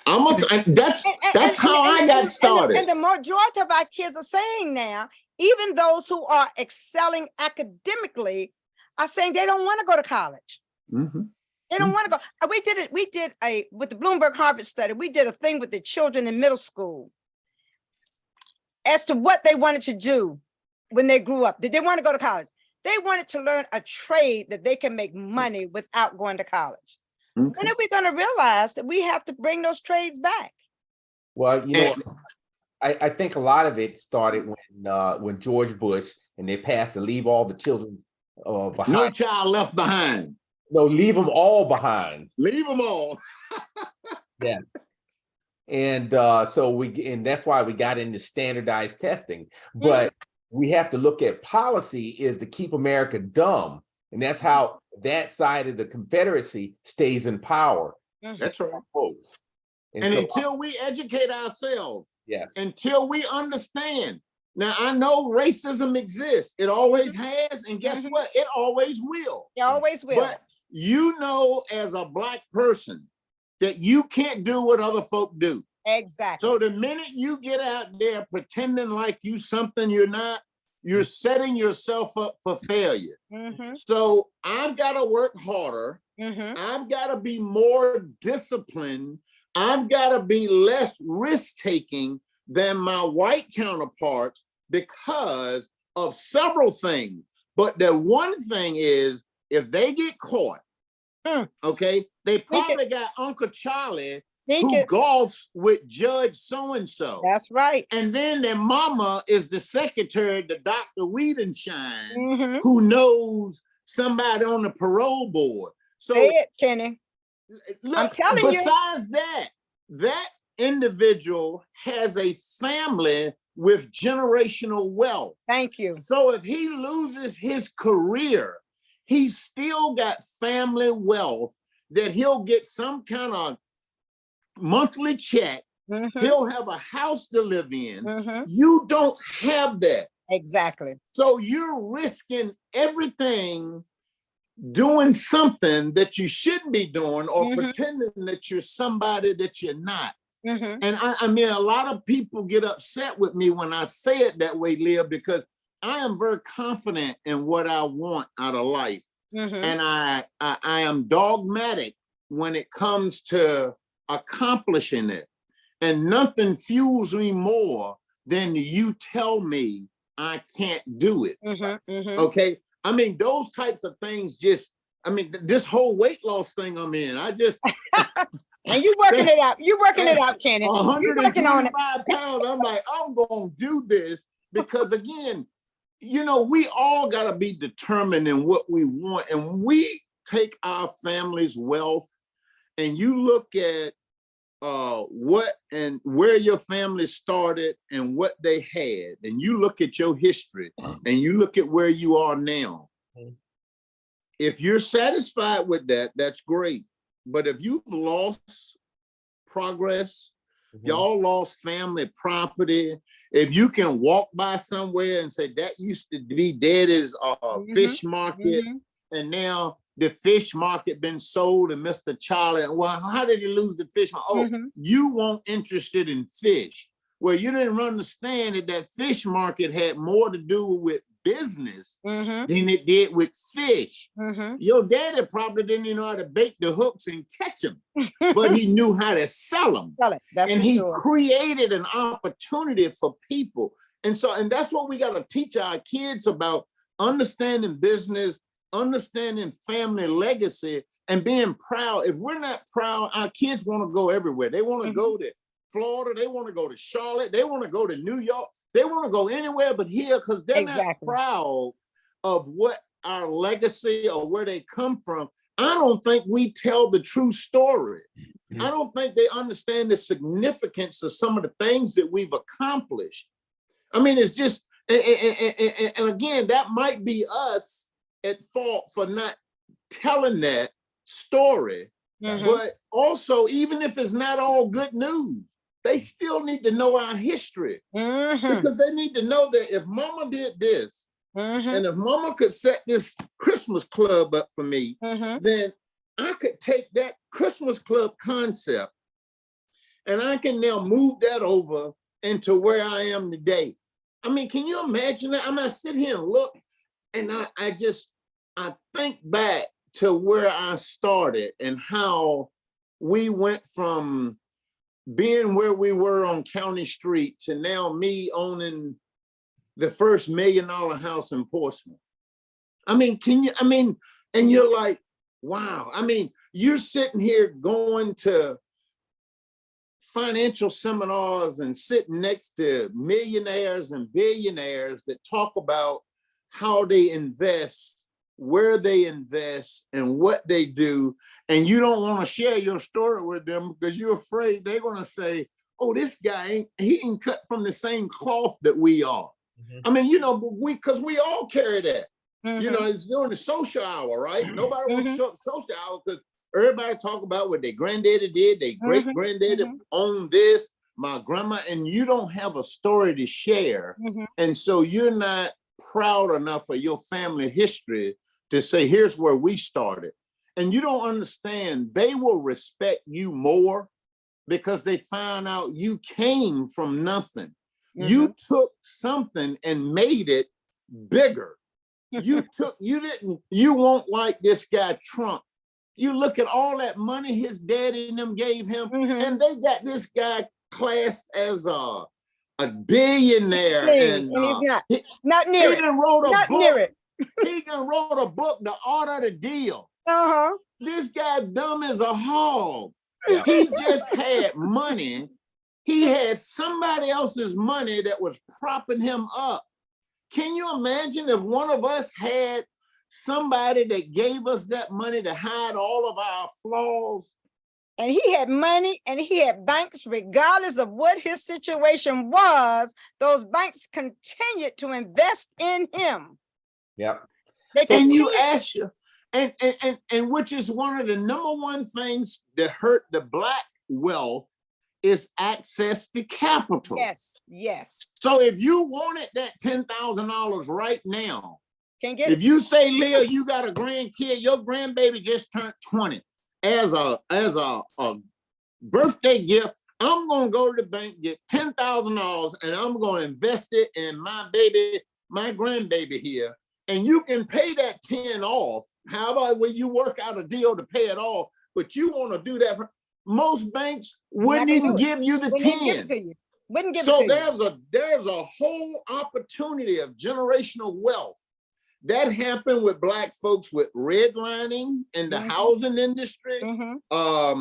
That's how I got started. And the majority of our kids are saying now, even those who are excelling academically are saying they don't want to go to college. Mm-hmm. They don't want to go. We did with the Bloomberg Harvard study, we did a thing with the children in middle school as to what they wanted to do when they grew up. Did they want to go to college? They wanted to learn a trade that they can make money without going to college. Okay. When are we going to realize that we have to bring those trades back? Well, I think a lot of it started when George Bush and they passed to leave all the children behind. No child left behind. No, leave them all behind. Leave them all. Yes. And and that's why we got into standardized testing. But we have to look at policy is to keep America dumb. And that's how that side of the Confederacy stays in power. That's right. And so, until we educate ourselves, yes, until we understand. Now, I know racism exists. It always has. And guess what? It always will. It always will. But you know, as a Black person, that you can't do what other folk do. Exactly. So the minute you get out there pretending like you something you're not, you're setting yourself up for failure. So I've got to work harder. I've got to be more disciplined. I've got to be less risk-taking than my white counterparts because of several things. But the one thing is, if they get caught, okay, they probably got Uncle Charlie who golfs with Judge so-and-so. That's right. And then their mama is the secretary to Dr. Wiedenschein, who knows somebody on the parole board. So say it, Kenny. Look, I'm telling you. besides that individual has a family with generational wealth. Thank you. So if he loses his career, he's still got family wealth that he'll get some kind of monthly check. He'll have a house to live in. You don't have that. Exactly. So you're risking everything doing something that you shouldn't be doing or pretending that you're somebody that you're not. And I mean, a lot of people get upset with me when I say it that way, Leah, because I am very confident in what I want out of life. And I am dogmatic when it comes to accomplishing it. And nothing fuels me more than you tell me I can't do it. Okay. I mean, those types of things this whole weight loss thing I'm in, and you working it out. You're working it out, Kenny. 125 pounds. I'm like, I'm going to do this because again, we all got to be determined in what we want. And we take our family's wealth and you look at what and where your family started and what they had, and you look at your history and you look at where you are now. If you're satisfied with that, that's great. But if you've lost progress, y'all lost family property, if you can walk by somewhere and say that used to be dead as a fish market, and now the fish market been sold and Mr. Charlie, well, how did he lose the fish? Oh, you weren't interested in fish. Well, you didn't understand that that fish market had more to do with business than it did with fish. Your daddy probably didn't even know how to bait the hooks and catch them, but he knew how to sell them. And he created an opportunity for people. And that's what we got to teach our kids about: understanding business, understanding family legacy, and being proud. If we're not proud, our kids want to go everywhere. They want to go to Florida, they want to go to Charlotte, they want to go to New York, they want to go anywhere but here, because they're not proud of what our legacy or where they come from. I don't think we tell the true story. I don't think they understand the significance of some of the things that we've accomplished. I mean, it's just, and again, that might be us at fault for not telling that story. But also, even if it's not all good news, they still need to know our history, because they need to know that if mama did this, and if mama could set this Christmas club up for me, then I could take that Christmas club concept and I can now move that over into where I am today. I mean, can you imagine that? I mean, I sit here and look, and I think back to where I started and how we went from being where we were on County Street to now me owning the first $1 million house in Portsmouth. I mean, and you're like, wow. I mean, you're sitting here going to financial seminars and sitting next to millionaires and billionaires that talk about how they invest, where they invest, and what they do, and you don't want to share your story with them because you're afraid they're going to say, oh, this guy he ain't cut from the same cloth that we are. I mean, because we all carry that. It's during the social hour, right? Nobody wants social hour because everybody talk about what their granddaddy did, their great granddaddy owned this, my grandma, and you don't have a story to share. And so you're not proud enough of your family history to say, here's where we started. And you don't understand, they will respect you more because they found out you came from nothing. You took something and made it bigger. You won't like this guy Trump. You look at all that money his daddy and them gave him, and they got this guy classed as a billionaire. And he's not near it. He done wrote a not book. Near it. He done wrote a book, The Art of the Deal. This guy dumb as a hog. He just had money. He had somebody else's money that was propping him up. Can you imagine if one of us had somebody that gave us that money to hide all of our flaws? And he had money and he had banks, regardless of what his situation was, those banks continued to invest in him. And you ask you, and which is one of the number one things that hurt the Black wealth is access to capital. Yes. So if you wanted that $10,000 right now, can't get if you say, Leah, you got a grandkid, your grandbaby just turned 20, as a birthday gift, I'm gonna go to the bank, get $10,000, and I'm gonna invest it in my grandbaby here. And you can pay that 10 off. How about when you work out a deal to pay it off? But you want to do that most banks wouldn't even give you the 10. So there's a whole opportunity of generational wealth that happened with Black folks with redlining in the housing industry. I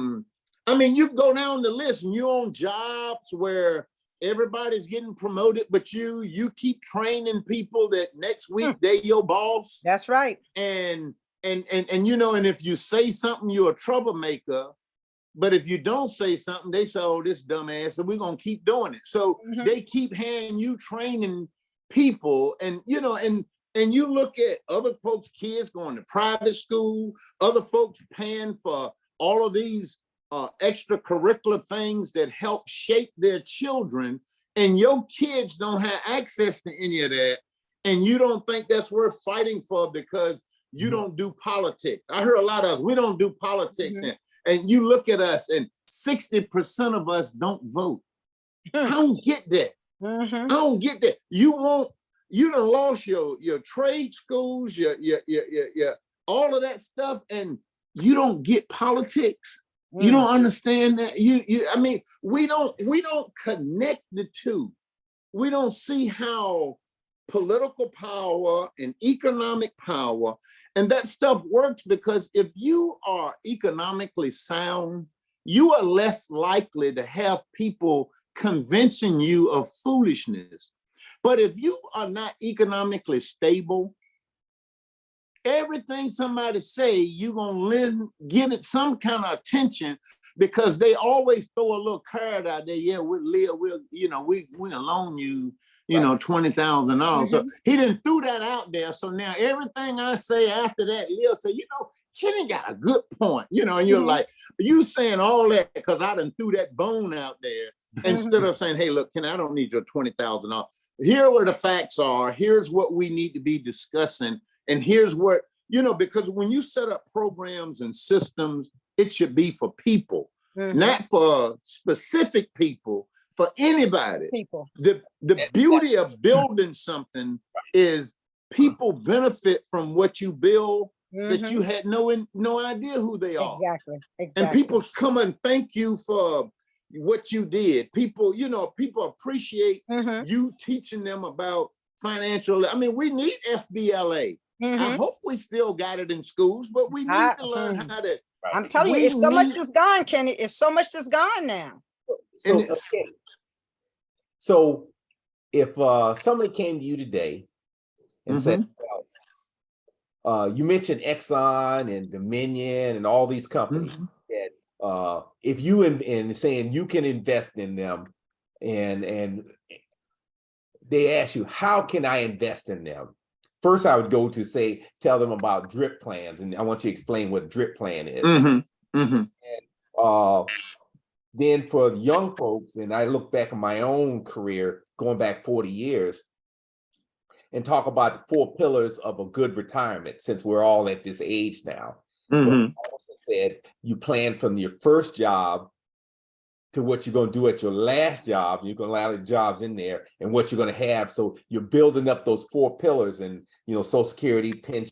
mean, you go down the list and you own jobs where everybody's getting promoted, but you keep training people that next week they your boss. That's right. And if you say something, you're a troublemaker. But if you don't say something, they say, oh, this dumbass, and we're going to keep doing it. So they keep handing you training people. And And you look at other folks' kids going to private school, other folks paying for all of these extracurricular things that help shape their children, and your kids don't have access to any of that, and you don't think that's worth fighting for because you don't do politics. I heard a lot of us, we don't do politics, and you look at us and 60% of us don't vote. I don't get that. I don't get that. You done lost your trade schools, your all of that stuff, and you don't get politics. You don't understand that. I mean, we don't connect the two. We don't see how political power and economic power and that stuff works, because if you are economically sound, you are less likely to have people convincing you of foolishness. But if you are not economically stable, everything somebody say, you're gonna give it some kind of attention, because they always throw a little card out there. Yeah, we'll loan you, $20,000. So he didn't threw that out there. So now everything I say after that, Lil say, Kenny got a good point, and you're like, you saying all that because I done threw that bone out there, instead of saying, hey, look, Kenny, I don't need your $20,000. Here are where the facts are. Here's what we need to be discussing. And here's what, because when you set up programs and systems, it should be for people, not for specific people, for anybody. The beauty of building something is people benefit from what you build that you had no idea who they are. Exactly. And people come and thank you for what you did. People, people appreciate you teaching them about financial. I mean, we need FBLA. I hope we still got it in schools, but we need to learn how to. I'm telling you, it's so much that's gone, Kenny. It's so much that's gone now. So if somebody came to you today and said, you mentioned Exxon and Dominion and all these companies, that if you and saying you can invest in them, and they ask you, how can I invest in them? First, I would go to tell them about drip plans, and I want you to explain what drip plan is. And, then for young folks, and I look back at my own career, going back 40 years, and talk about the 4 pillars of a good retirement, since we're all at this age now. I also said you plan from your first job to what you're going to do at your last job. You're going to allow the jobs in there and what you're going to have. So you're building up those 4 pillars, and Social Security, pension,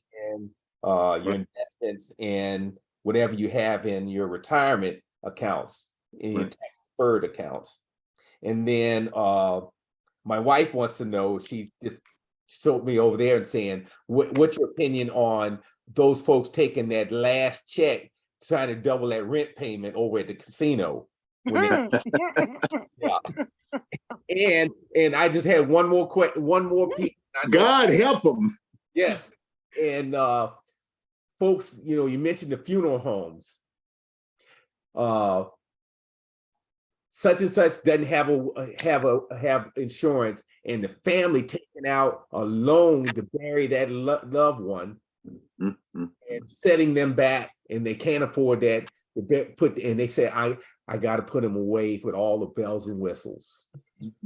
your investments, and whatever you have in your retirement accounts, in your tax deferred accounts. And then my wife wants to know, she just showed me over there and saying, what's your opinion on those folks taking that last check, trying to double that rent payment over at the casino? And I just had one more piece. God help them. Yes. And folks, you mentioned the funeral homes. Such and such doesn't have insurance, and the family taking out a loan to bury that loved one, and setting them back, and they can't afford that. And they say, I got to put them away with all the bells and whistles.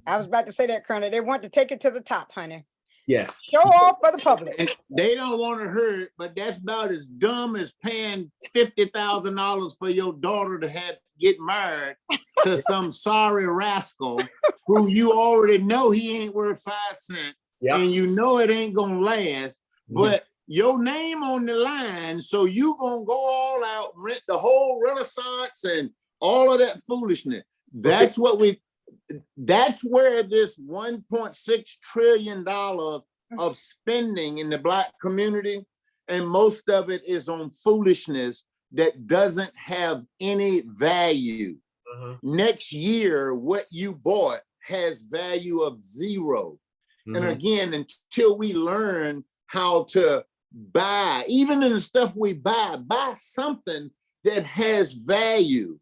I was about to say that, Colonel. They want to take it to the top, honey. Yes. Show off for the public. And they don't want to hurt, but that's about as dumb as paying $50,000 for your daughter to get married to some sorry rascal who you already know he ain't worth 5 cents, and you know it ain't gonna last. But your name on the line, so you gonna go all out, rent the whole Renaissance and all of that foolishness. That's that's where this $1.6 trillion of spending in the Black community, and most of it is on foolishness that doesn't have any value. Next year, what you bought has value of 0. And again, until we learn how to buy, even in the stuff we buy something that has value.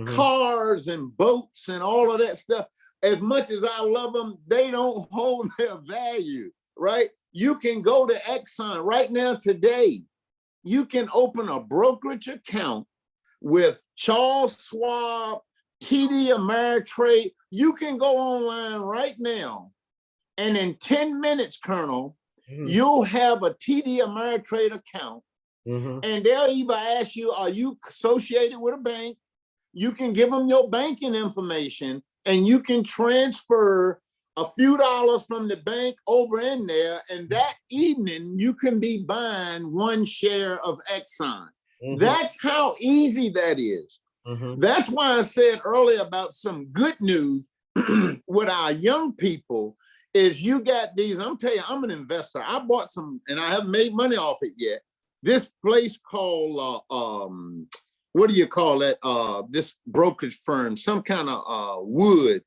Cars and boats and all of that stuff, as much as I love them, they don't hold their value, right? You can go to Exxon right now today. You can open a brokerage account with Charles Schwab, TD Ameritrade. You can go online right now. And in 10 minutes, Colonel, you'll have a TD Ameritrade account. And they'll either ask you, are you associated with a bank? You can give them your banking information and you can transfer a few dollars from the bank over in there. And that evening, you can be buying 1 share of Exxon. That's how easy that is. That's why I said earlier about some good news with our young people is you got these, I'm telling you, I'm an investor. I bought some and I haven't made money off it yet. This place called, what do you call it? This brokerage firm, some kind of wood.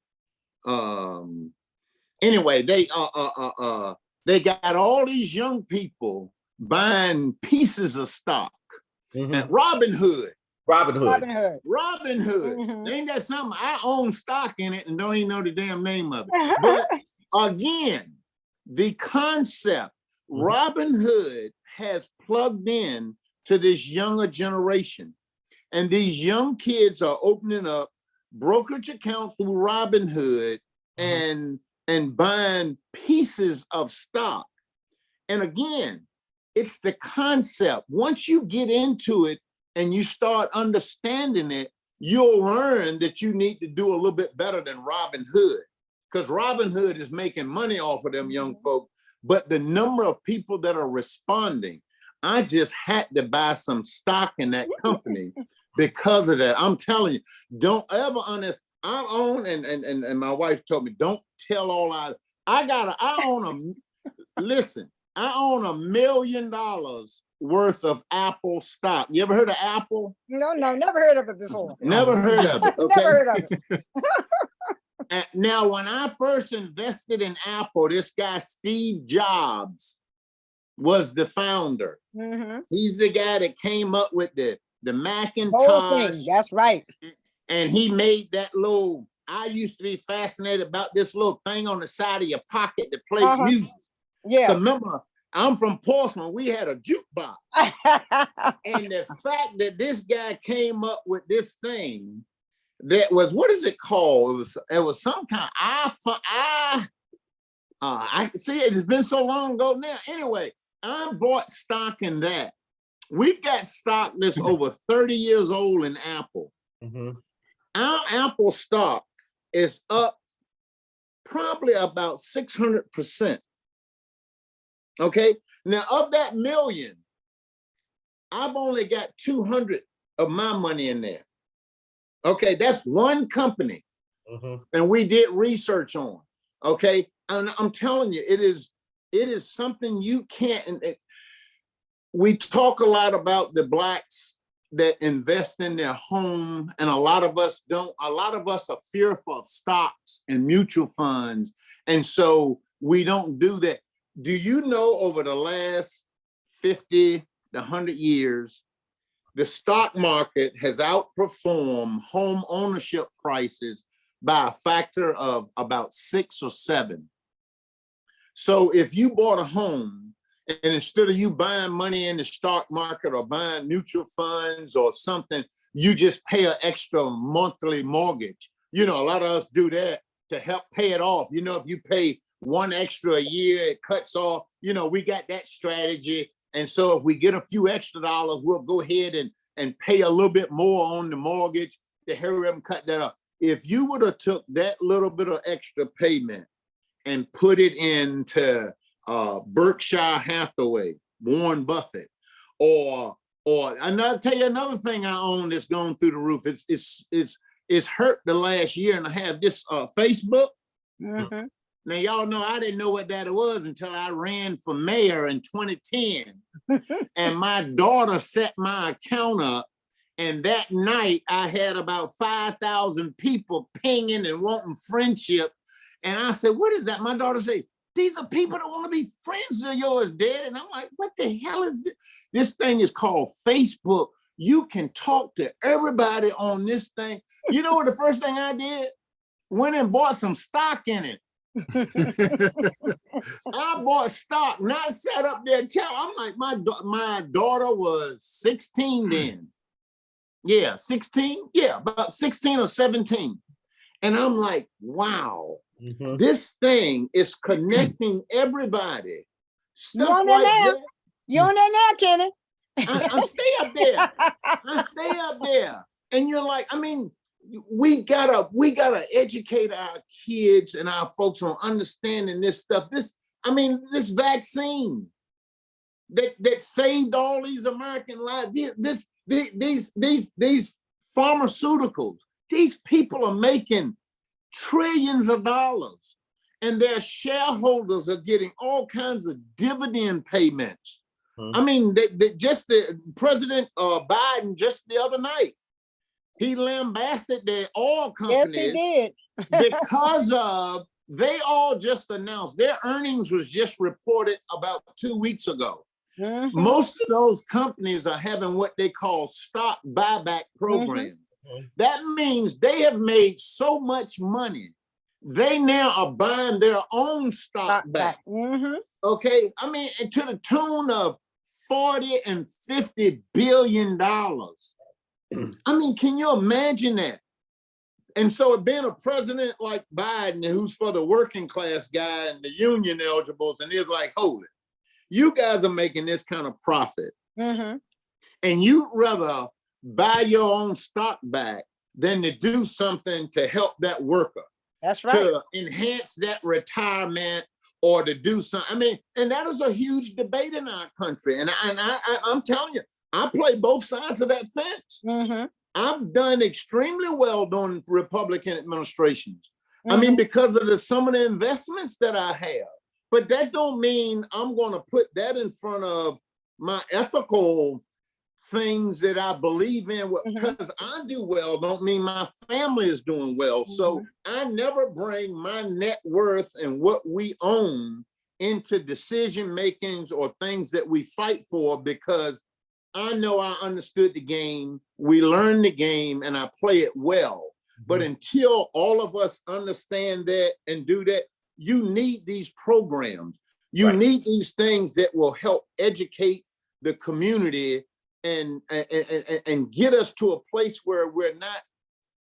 Anyway, they got all these young people buying pieces of stock. And Robinhood. Ain't that something? I own stock in it and don't even know the damn name of it. But again, the concept, Robinhood has plugged in to this younger generation. And these young kids are opening up brokerage accounts through Robinhood and buying pieces of stock. And again, it's the concept. Once you get into it and you start understanding it, you'll learn that you need to do a little bit better than Robinhood, because Robinhood is making money off of them young folk. But the number of people that are responding, I just had to buy some stock in that company because of that. I'm telling you, don't ever I own, and my wife told me, don't tell all I own listen, I own $1 million worth of Apple stock. You ever heard of Apple? No, never heard of it before. Never heard of it. Okay. Never heard of it. Now, when I first invested in Apple, this guy, Steve Jobs, was the founder. He's the guy that came up with the Macintosh. That's right. And he made that little, I used to be fascinated about this little thing on the side of your pocket that played music. Yeah. Remember, I'm from Portsmouth. We had a jukebox. And the fact that this guy came up with this thing that was, what is it called? It was some kind of, I see it has been so long ago now. Anyway, I bought stock in that. We've got stock that's over 30 years old in Apple. Our Apple stock is up probably about 600%. Okay. Now, of that million, I've only got 200 of my money in there. Okay, that's one company, and we did research on. Okay, and I'm telling you, it is something you can't. We talk a lot about the Blacks that invest in their home, and a lot of us don't. A lot of us are fearful of stocks and mutual funds, and so we don't do that. Do you know over the last 50 to 100 years, the stock market has outperformed home ownership prices by a factor of about 6 or 7. So if you bought a home and instead of you buying money in the stock market or buying mutual funds or something, you just pay an extra monthly mortgage. You know, a lot of us do that to help pay it off. You know, if you pay one extra a year, it cuts off. You know, we got that strategy. And so if we get a few extra dollars, we'll go ahead and pay a little bit more on the mortgage to hurry up and cut that up. If you would have took that little bit of extra payment and put it into Berkshire Hathaway, Warren Buffett, or tell you another thing I own that's gone through the roof. It's hurt the last year and a half. This Facebook. Now, y'all know I didn't know what that was until I ran for mayor in 2010. And my daughter set my account up. And that night I had about 5,000 people pinging and wanting friendship. And I said, what is that? My daughter said, these are people that want to be friends of yours, Dad. And I'm like, what the hell is this? This thing is called Facebook. You can talk to everybody on this thing. You know what the first thing I did? Went and bought some stock in it. I bought stock, not sat up there and count. I'm like, my daughter was 16 then. Yeah, 16. Yeah, about 16 or 17. And I'm like, wow, this thing is connecting everybody. You Stuff on there like now? that. You on there now, Kenny? I stay up there. I stay up there. And you're like, I mean, we gotta educate our kids and our folks on understanding this stuff. This vaccine that saved all these American lives. These pharmaceuticals. These people are making trillions of dollars, and their shareholders are getting all kinds of dividend payments. I mean, just the President Biden just the other night, he lambasted the oil companies. Yes, he did. Because of they all just announced their earnings was just reported about 2 weeks ago. Most of those companies are having what they call stock buyback programs. That means they have made so much money, they now are buying their own stock back. Okay, I mean, and to the tune of $40 and $50 billion. I mean, can you imagine that? And so being a president like Biden, who's for the working class guy and the union eligibles, and he's like, hold it, you guys are making this kind of profit. And you'd rather buy your own stock back than to do something to help that worker. That's right. To enhance that retirement or to do something. I mean, and that is a huge debate in our country. And I'm telling you, I play both sides of that fence. I've done extremely well during Republican administrations. I mean, because of some of the investments that I have. But that don't mean I'm going to put that in front of my ethical things that I believe in. Because I do well don't mean my family is doing well. So I never bring my net worth and what we own into decision makings or things that we fight for, because I know I understood the game, we learned the game, and I play it well. But until all of us understand that and do that, you need these programs. You need these things that will help educate the community and get us to a place where we're not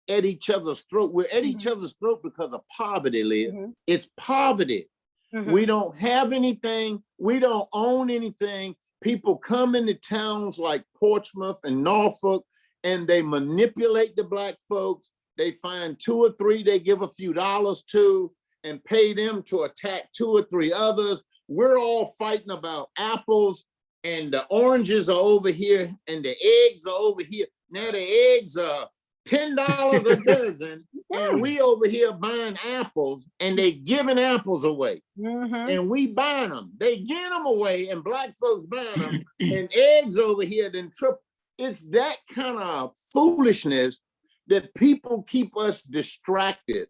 at each other's throat. We're at each other's throat because of poverty, Liv. It's poverty. We don't have anything. We don't own anything. People come into towns like Portsmouth and Norfolk, and they manipulate the Black folks. They find 2 or 3 they give a few dollars to and pay them to attack 2 or 3 others. We're all fighting about apples, and the oranges are over here and the eggs are over here. Now the eggs are $10 a dozen, and we over here buying apples, and they giving apples away. And we buying them. They give them away, and Black folks buying them, and eggs over here then triple. It's that kind of foolishness that people keep us distracted.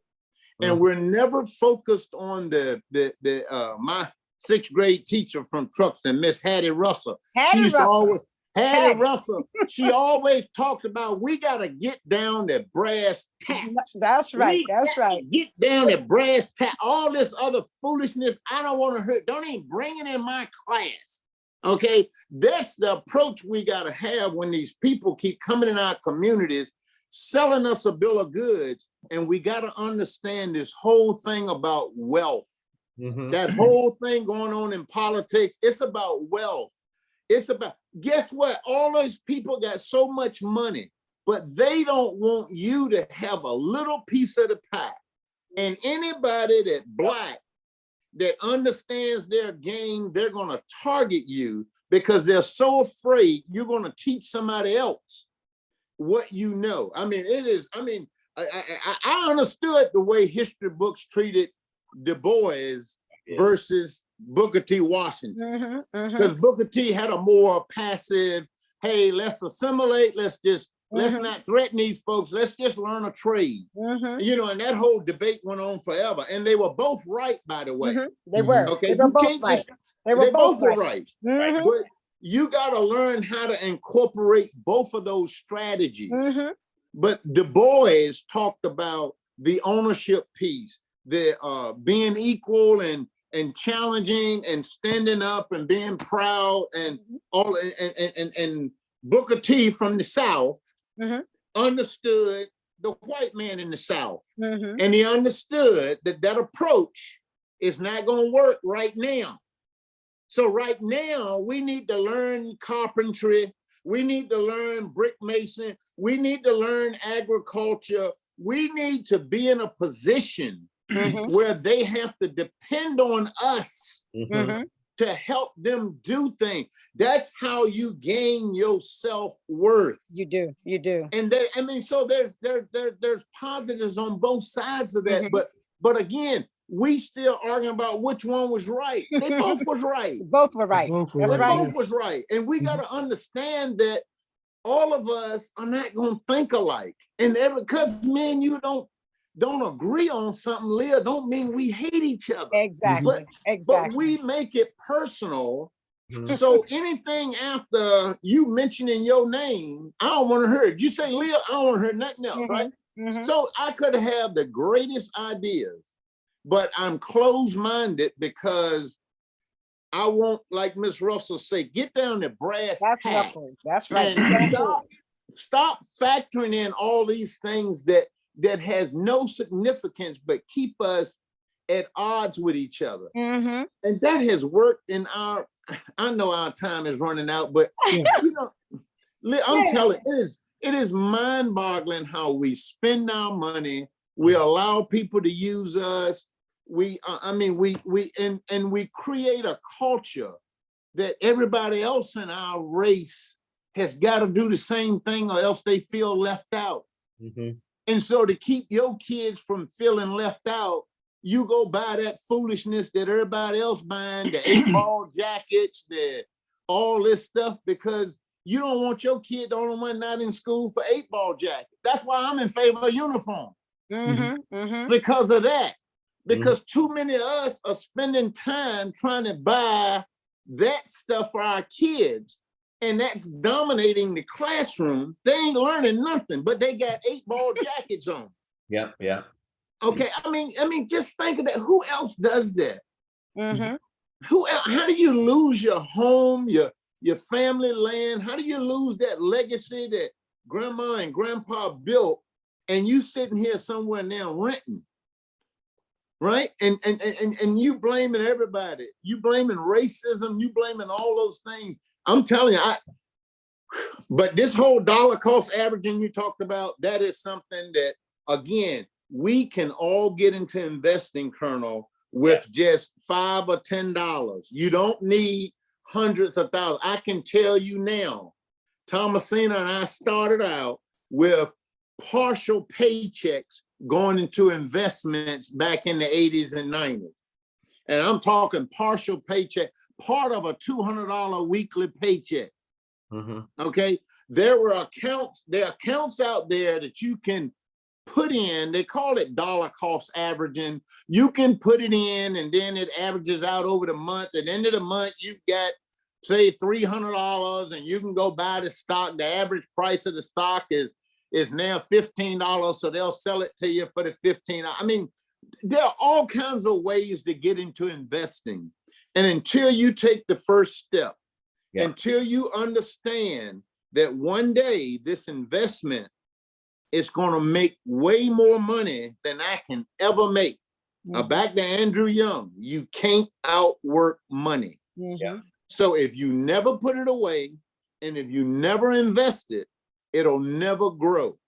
And we're never focused on my 6th grade teacher from Truxton, Miss Hattie Russell. Hattie Russell, she always talked about, we got to get down to brass tacks. That's right. That's right. Get down to brass tacks. All this other foolishness, I don't want to hear. Don't even bring it in my class. Okay, that's the approach we got to have when these people keep coming in our communities, selling us a bill of goods. And we got to understand this whole thing about wealth. That whole thing going on in politics, it's about wealth. It's about, guess what? All those people got so much money, but they don't want you to have a little piece of the pie. And anybody that Black that understands their game, they're going to target you because they're so afraid you're going to teach somebody else what you know. I mean, I understood the way history books treated Du Bois versus Booker T. Washington, because Booker T. had a more passive, hey, let's assimilate, let's not threaten these folks, let's just learn a trade. You know, and that whole debate went on forever. And they were both right, by the way. They were. Okay, they were both right. They both were right. But you got to learn how to incorporate both of those strategies. But Du Bois talked about the ownership piece, the being equal and and challenging and standing up and being proud and all and Booker T from the South understood the white man in the South. And he understood that that approach is not going to work right now. So right now, we need to learn carpentry. We need to learn brick mason. We need to learn agriculture. We need to be in a position where they have to depend on us to help them do things. That's how you gain your self-worth. You do, you do. And there, I mean, so there's positives on both sides of that. But again, we still arguing about which one was right. They both was right. Both were right. Both were That's right, right. Both was right. And we got to understand that all of us are not going to think alike. And because me and you don't agree on something, Leah, don't mean we hate each other. Exactly. But we make it personal. So anything after you mentioning your name, I don't want to hear it. You say Leah, I don't want to hear nothing else, right? So I could have the greatest ideas, but I'm closed-minded because I want, like Miss Russell say, get down to brass tacks. Knuckles. That's right. And stop factoring in all these things that has no significance but keep us at odds with each other. And that has worked in our, I know our time is running out, but you know, I'm telling you, it is mind-boggling how we spend our money. We allow people to use us. We create a culture that everybody else in our race has got to do the same thing or else they feel left out. And so to keep your kids from feeling left out, you go buy that foolishness that everybody else buying, the 8-ball jackets, all this stuff, because you don't want your kid the only one not in school for 8-ball jacket. That's why I'm in favor of uniform. Because of that. Because too many of us are spending time trying to buy that stuff for our kids, and that's dominating the classroom. They ain't learning nothing, but they got 8-ball jackets on. Yeah. Okay, I mean, just think of that. Who else does that? Who else? How do you lose your home, your family land? How do you lose that legacy that grandma and grandpa built, and you sitting here somewhere now renting? Right? And you blaming everybody. You blaming racism. You blaming all those things. I'm telling you, but this whole dollar cost averaging you talked about, that is something that, again, we can all get into investing, Colonel, with just $5 or $10. You don't need hundreds of thousands. I can tell you now, Thomasina and I started out with partial paychecks going into investments back in the 80s and 90s. And I'm talking partial paycheck, part of a $200 weekly paycheck. Okay. There are accounts out there that you can put in. They call it dollar cost averaging. You can put it in and then it averages out over the month. At the end of the month, you've got, say, $300 and you can go buy the stock. The average price of the stock is now $15, so they'll sell it to you for the $15. I mean, there are all kinds of ways to get into investing. And until you take the first step, until you understand that one day this investment is going to make way more money than I can ever make. Back to Andrew Young, you can't outwork money. So if you never put it away and if you never invest it, it'll never grow.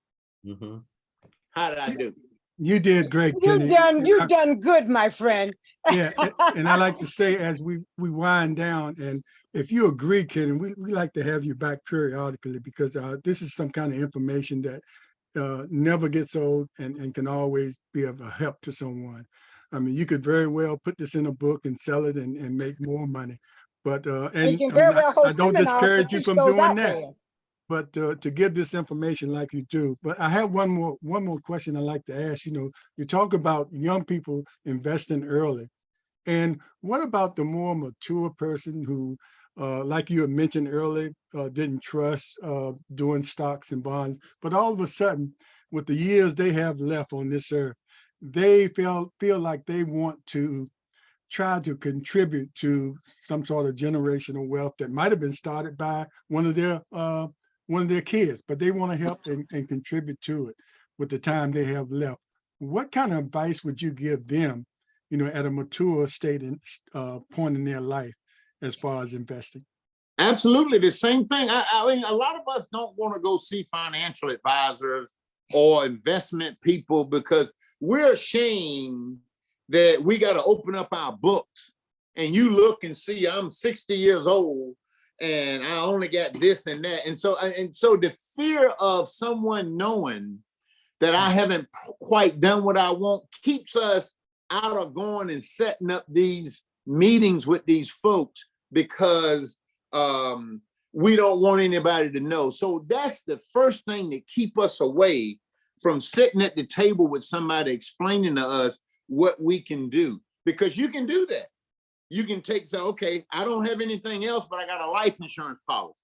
How did I do? You did great, Kenny. You've done good, my friend. Yeah, and I like to say as we wind down, and if you agree, Kenny, we like to have you back periodically because this is some kind of information that never gets old and can always be of a help to someone. I mean, you could very well put this in a book and sell it and make more money. But I don't discourage you from doing that. But to give this information like you do. But I have one more question I'd like to ask. You know, you talk about young people investing early. And what about the more mature person who, like you had mentioned earlier, didn't trust doing stocks and bonds, but all of a sudden, with the years they have left on this earth, they feel like they want to try to contribute to some sort of generational wealth that might have been started by one of their kids, but they want to help and contribute to it with the time they have left. What kind of advice would you give them, you know, at a mature state and point in their life as far as investing? Absolutely, the same thing. I mean, a lot of us don't want to go see financial advisors or investment people because we're ashamed that we got to open up our books and you look and see I'm 60 years old and I only got this and that. And so the fear of someone knowing that I haven't quite done what I want keeps us out of going and setting up these meetings with these folks because we don't want anybody to know. So that's the first thing that keep us away from sitting at the table with somebody explaining to us what we can do, because you can do that. You can say, okay, I don't have anything else, but I got a life insurance policy.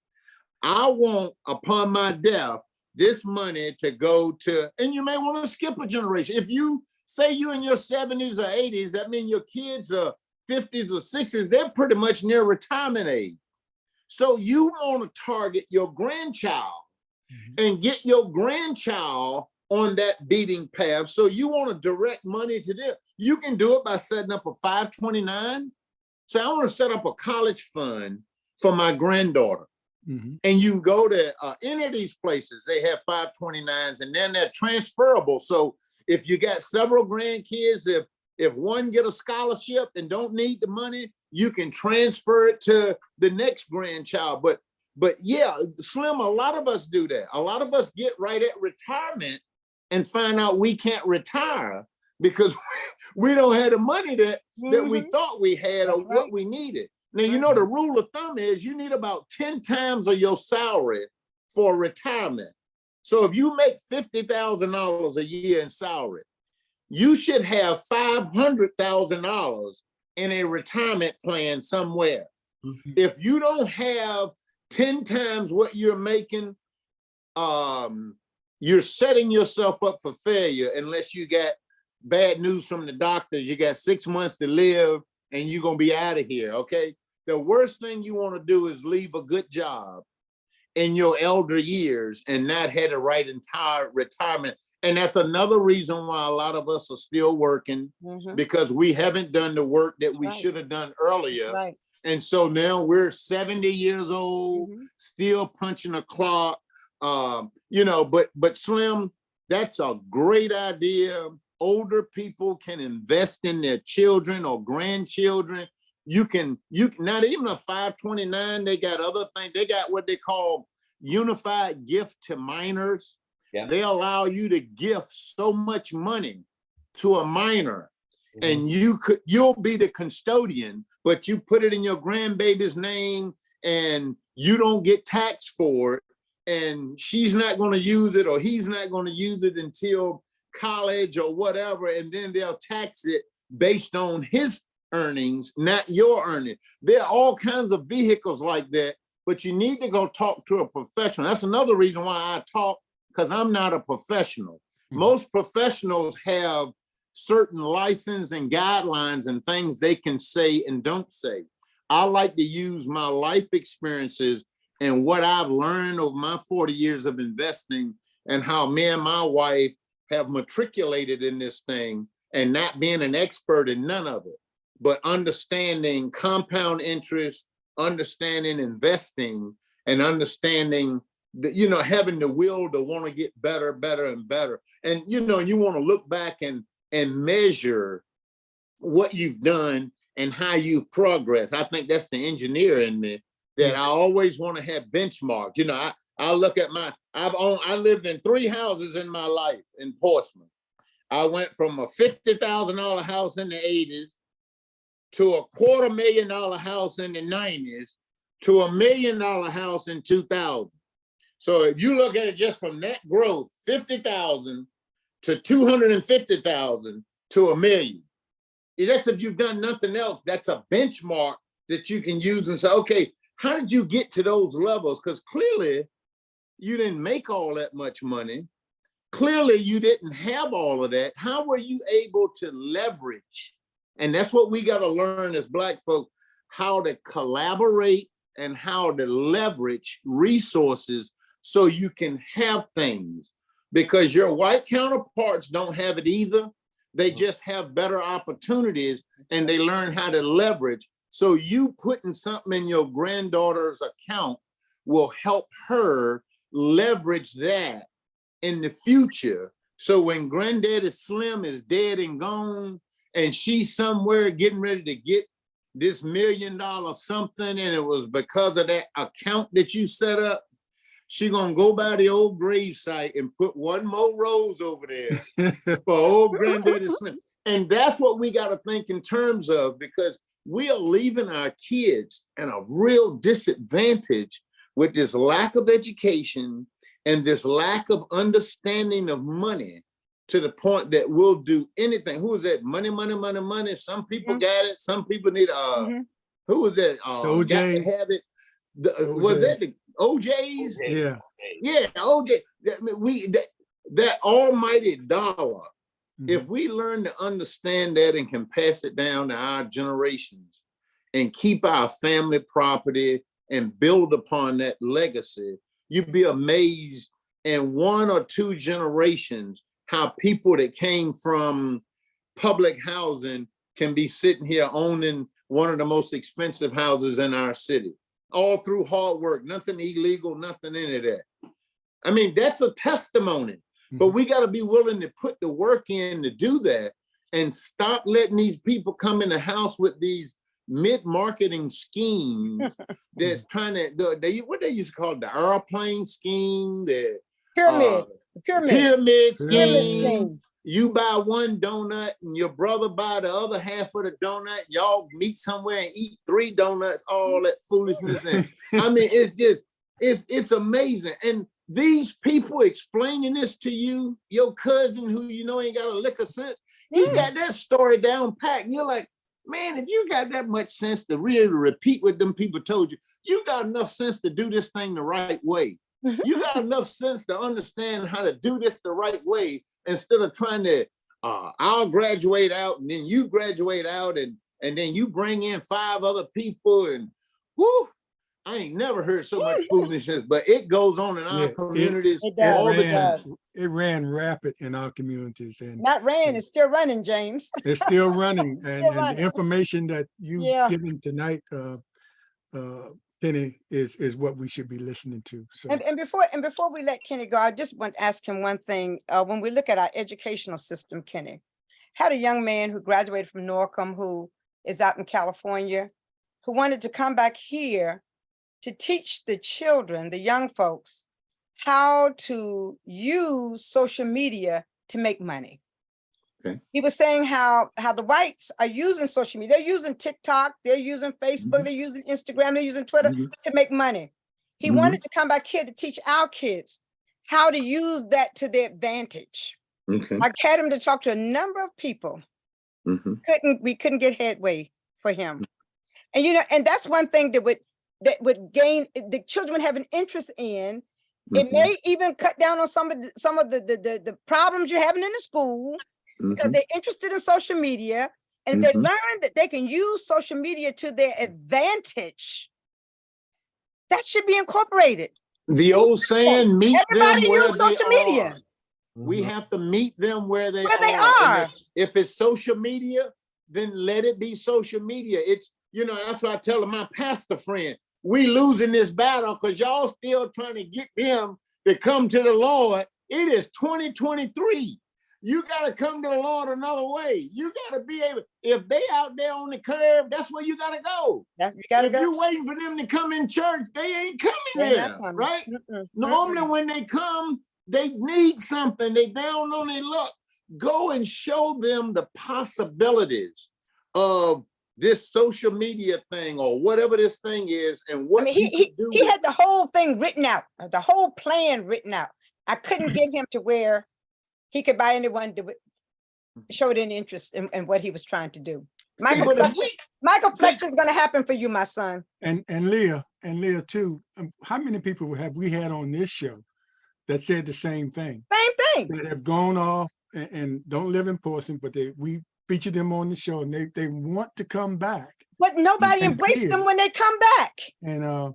I want, upon my death, this money to go to, and you may want to skip a generation. If you say you in your 70s or 80s, that means your kids are 50s or 60s, they're pretty much near retirement age. So you want to target your grandchild and get your grandchild on that beating path. So you want to direct money to them. You can do it by setting up a 529. So I want to set up a college fund for my granddaughter. And you can go to any of these places, they have 529s and then they're transferable. So if you got several grandkids, if one get a scholarship and don't need the money, you can transfer it to the next grandchild. But yeah, Slim, a lot of us do that. A lot of us get right at retirement and find out we can't retire because we don't have the money that we thought we had or what we needed. Now, you know, the rule of thumb is you need about 10 times of your salary for retirement. So if you make $50,000 a year in salary, you should have $500,000 in a retirement plan somewhere. If you don't have 10 times what you're making, you're setting yourself up for failure unless you got bad news from the doctors. You got 6 months to live and you're going to be out of here, okay? The worst thing you want to do is leave a good job in your elder years and not have the right entire retirement. And that's another reason why a lot of us are still working because we haven't done the work that we should have done earlier. And so now we're 70 years old, still punching a clock. You know, but Slim, that's a great idea. Older people can invest in their children or grandchildren. You can not even a 529, they got other things. They got what they call unified gift to minors. They allow you to gift so much money to a minor and you'll be the custodian, but you put it in your grandbaby's name and you don't get taxed for it. And she's not going to use it or he's not going to use it until college or whatever. And then they'll tax it based on his earnings, not your earnings. There are all kinds of vehicles like that, but you need to go talk to a professional. That's another reason why I talk, because I'm not a professional. Most professionals have certain license and guidelines and things they can say and don't say. I like to use my life experiences and what I've learned over my 40 years of investing and how me and my wife have matriculated in this thing and not being an expert in none of it, but understanding compound interest, understanding investing, and understanding that, you know, having the will to want to get better, better, and better. And, you know, you want to look back and measure what you've done and how you've progressed. I think that's the engineer in me, that I always want to have benchmarks. You know, I look at I lived in 3 houses in my life in Portsmouth. I went from a $50,000 house in the 80s to a $250,000 house in the 90s to $1 million house in 2000. So if you look at it just from net growth, 50,000 to 250,000 to $1 million. That's if you've done nothing else. That's a benchmark that you can use and say, okay, how did you get to those levels? Because clearly you didn't make all that much money. Clearly you didn't have all of that. How were you able to leverage And that's what we got to learn as Black folk, how to collaborate and how to leverage resources so you can have things, because your white counterparts don't have it either. They just have better opportunities and they learn how to leverage. So you putting something in your granddaughter's account will help her leverage that in the future. So when Granddaddy Slim is dead and gone and she's somewhere getting ready to get this $1 million something, and it was because of that account that you set up, she gonna go by the old grave site and put one more rose over there for old Granddaddy Slim. And that's what we got to think in terms of, because we are leaving our kids at a real disadvantage with this lack of education and this lack of understanding of money, to the point that we'll do anything. Who is that? Money, money, money, money. Some people got it. Some people need who was that? OJs. Got to have it. Was that the OJs? Yeah. Yeah, OJ. That almighty dollar. If we learn to understand that and can pass it down to our generations and keep our family property and build upon that legacy, you'd be amazed in 1 or 2 generations how people that came from public housing can be sitting here owning one of the most expensive houses in our city, all through hard work, nothing illegal, nothing into that. I mean, that's a testimony, but we got to be willing to put the work in to do that and stop letting these people come in the house with these mid-marketing schemes that's trying to, what they used to call the airplane scheme, the pyramid scheme. You buy one donut and your brother buy the other half of the donut. Y'all meet somewhere and eat 3 donuts, all that foolishness. And I mean, it's amazing. And these people explaining this to you, your cousin who you know ain't got a lick of sense, he got that story down pat. And you're like, man, if you got that much sense to really repeat what them people told you, you got enough sense to do this thing the right way. You got enough sense to understand how to do this the right way, instead of trying to, I'll graduate out and then you graduate out and then you bring in 5 other people and whoo, I ain't never heard so much foolishness, but it goes on in our communities all the time. It ran rapid in our communities. And not ran, it's still running, James. It's still running. And the information that you given tonight, Kenny, is what we should be listening to. So and before we let Kenny go, I just want to ask him one thing. When we look at our educational system, Kenny had a young man who graduated from Norcom, who is out in California, who wanted to come back here to teach the children, the young folks, how to use social media to make money. Okay. He was saying how the whites are using social media. They're using TikTok, they're using Facebook, they're using Instagram, they're using Twitter to make money. He wanted to come back here to teach our kids how to use that to their advantage. Okay. I had him to talk to a number of people. We couldn't get headway for him. And and that's one thing that would gain the children have an interest in. It may even cut down on some of the problems you're having in the school, because they're interested in social media. And if they learn that they can use social media to their advantage, that should be incorporated. The old saying, meet Everybody them where use they social media. are. We have to meet them where they Where they are. are. If it's social media, then let it be social media. It's, that's what I tell my pastor friend. We losing this battle because y'all still trying to get them to come to the Lord. It is 2023. You got to come to the Lord another way. You got to be able, if they out there on the curve, that's where you got to go. If you're waiting for them to come in church, they ain't coming there, right? Normally when they come, they need something. They down on their luck. Go and show them the possibilities of this social media thing or whatever this thing is, and what he had the whole thing written out, the whole plan written out. I couldn't get him to where he could buy anyone to show any interest in what he was trying to do. Michael Fletcher is going to happen for you, my son. And Leah too. How many people have we had on this show that said the same thing? Same thing. That have gone off and don't live in Portsmouth, but we feature them on the show, and they want to come back. But nobody And embraced them did. when they come back. And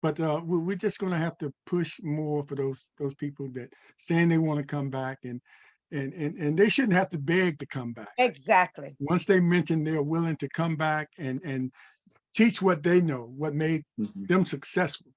but we're just going to have to push more for those people that saying they want to come back, and they shouldn't have to beg to come back. Exactly. Once they mention they're willing to come back and teach what they know, what made them successful,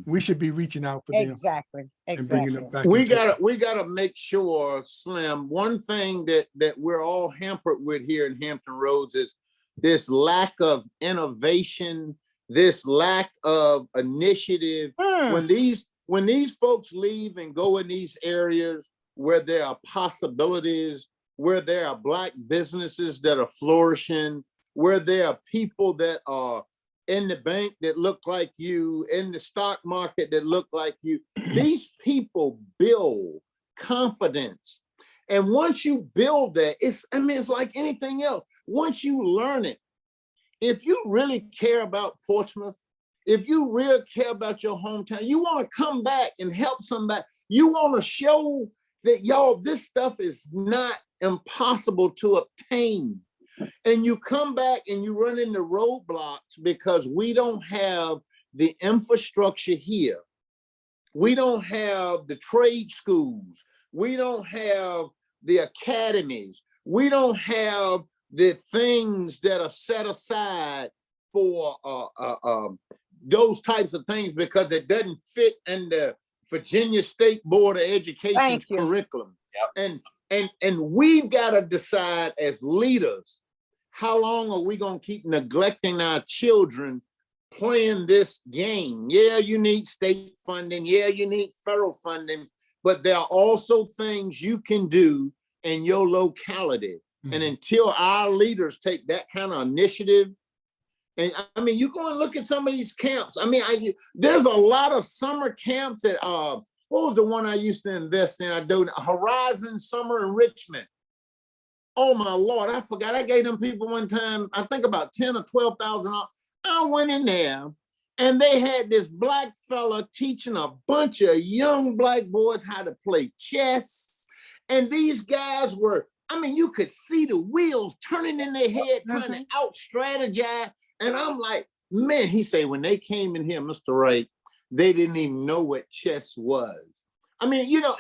we should be reaching out for them Exactly. and bringing Exactly. them back. We into gotta make sure, Slim, one thing that we're all hampered with here in Hampton Roads is this lack of innovation, this lack of initiative. When these folks leave and go in these areas where there are possibilities, where there are Black businesses that are flourishing, where there are people that are in the bank that look like you, in the stock market that look like you, these people build confidence. And once you build that, it's like anything else. Once you learn it, if you really care about Portsmouth, if you really care about your hometown, you want to come back and help somebody. You want to show that, y'all, this stuff is not impossible to obtain. And you come back and you run into roadblocks because we don't have the infrastructure here. We don't have the trade schools. We don't have the academies. We don't have the things that are set aside for those types of things because it doesn't fit in the Virginia State Board of Education's curriculum. Yep. And we've got to decide as leaders, how long are we going to keep neglecting our children playing this game? Yeah, you need state funding. Yeah, you need federal funding, but there are also things you can do in your locality. And until our leaders take that kind of initiative, and I mean, you go and look at some of these camps. I mean, there's a lot of summer camps that what was the one I used to invest in? I do Horizon Summer in Richmond. Oh my Lord, I forgot. I gave them people one time, I think about $10,000 or $12,000. I went in there and they had this Black fella teaching a bunch of young Black boys how to play chess. And these guys were, I mean, you could see the wheels turning in their head, trying to out strategize. And I'm like, man, he said, when they came in here, Mr. Wright, they didn't even know what chess was. I mean, you know,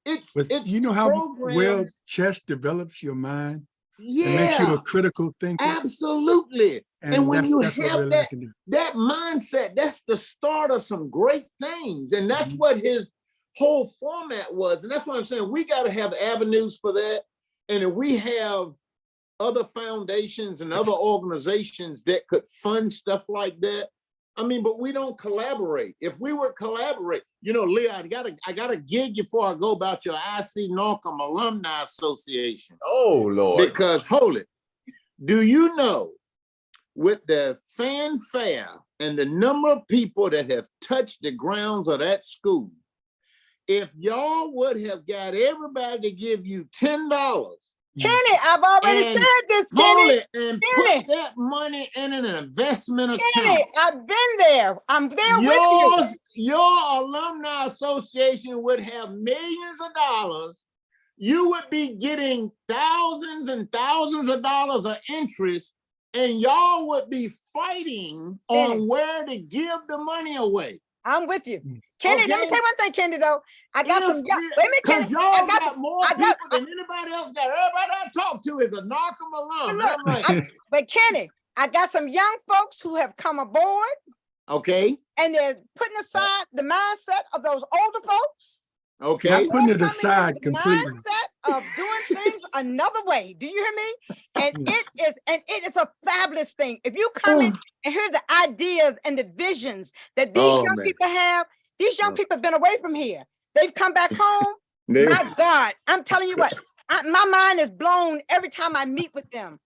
it's you know how programmed. well chess develops your mind. Yeah, it makes you a critical thinker. Absolutely. And when you have that mindset, that's the start of some great things. And that's what his whole format was. And that's what I'm saying. We got to have avenues for that. And if we have other foundations and other organizations that could fund stuff like that, I mean, but we don't collaborate. If we were collaborate, you know, Leah, I gotta gig you before I go about your IC Norcom Alumni Association. Oh, Lord. Because, hold it, do you know, with the fanfare and the number of people that have touched the grounds of that school, if y'all would have got everybody to give you $10, Kenny, I've already said this, Kenny. And put that money in an investment account. Kenny, I've been there. I'm there with you. Your alumni association would have millions of dollars. You would be getting thousands and thousands of dollars of interest, and y'all would be fighting on where to give the money away. I'm with you. Kenny, let me tell you one thing, Kenny, though. I got some young, wait a minute, Kenny. Y'all got more people than anybody else got. Everybody I talk to is a Norcom alum. Look, but Kenny, I got some young folks who have come aboard. Okay. And they're putting aside the mindset of those older folks. Okay. Not putting it aside completely. Mindset of doing things another way. Do you hear me? And it is a fabulous thing. If you come in and hear the ideas and the visions that these young people have, these young people have been away from here. They've come back home. My God, I'm telling you what, my mind is blown every time I meet with them.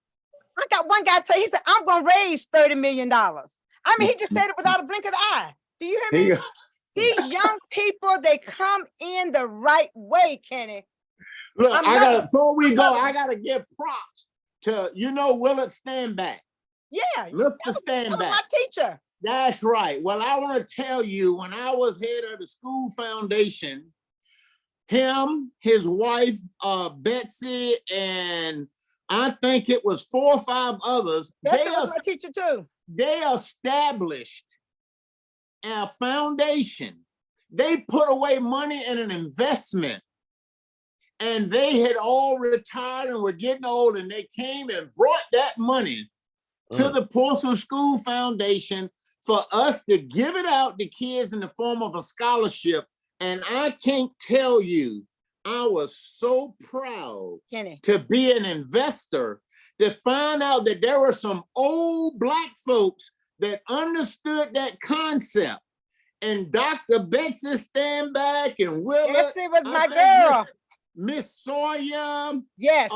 I got one guy say, he said, I'm going to raise $30 million. I mean, he just said it without a blink of the eye. Do you hear me? These young people, they come in the right way, Kenny. Look, before we go, I got to give props to, Willard Standback. Yeah. Mr. Standback. My teacher. That's right. Well, I want to tell you, when I was head of the school foundation, him, his wife, Betsy, and I think it was 4 or 5 others. That's my teacher too. They established a foundation. They put away money in an investment, and they had all retired and were getting old, and they came and brought that money to the Portsmouth School Foundation for us to give it out to kids in the form of a scholarship. And I can't tell you, I was so proud Kenny, to be an investor, to find out that there were some old Black folks that understood that concept. And Dr. Betsy Standback and Willard. yes, it was my girl. Miss Sawyer. Yes.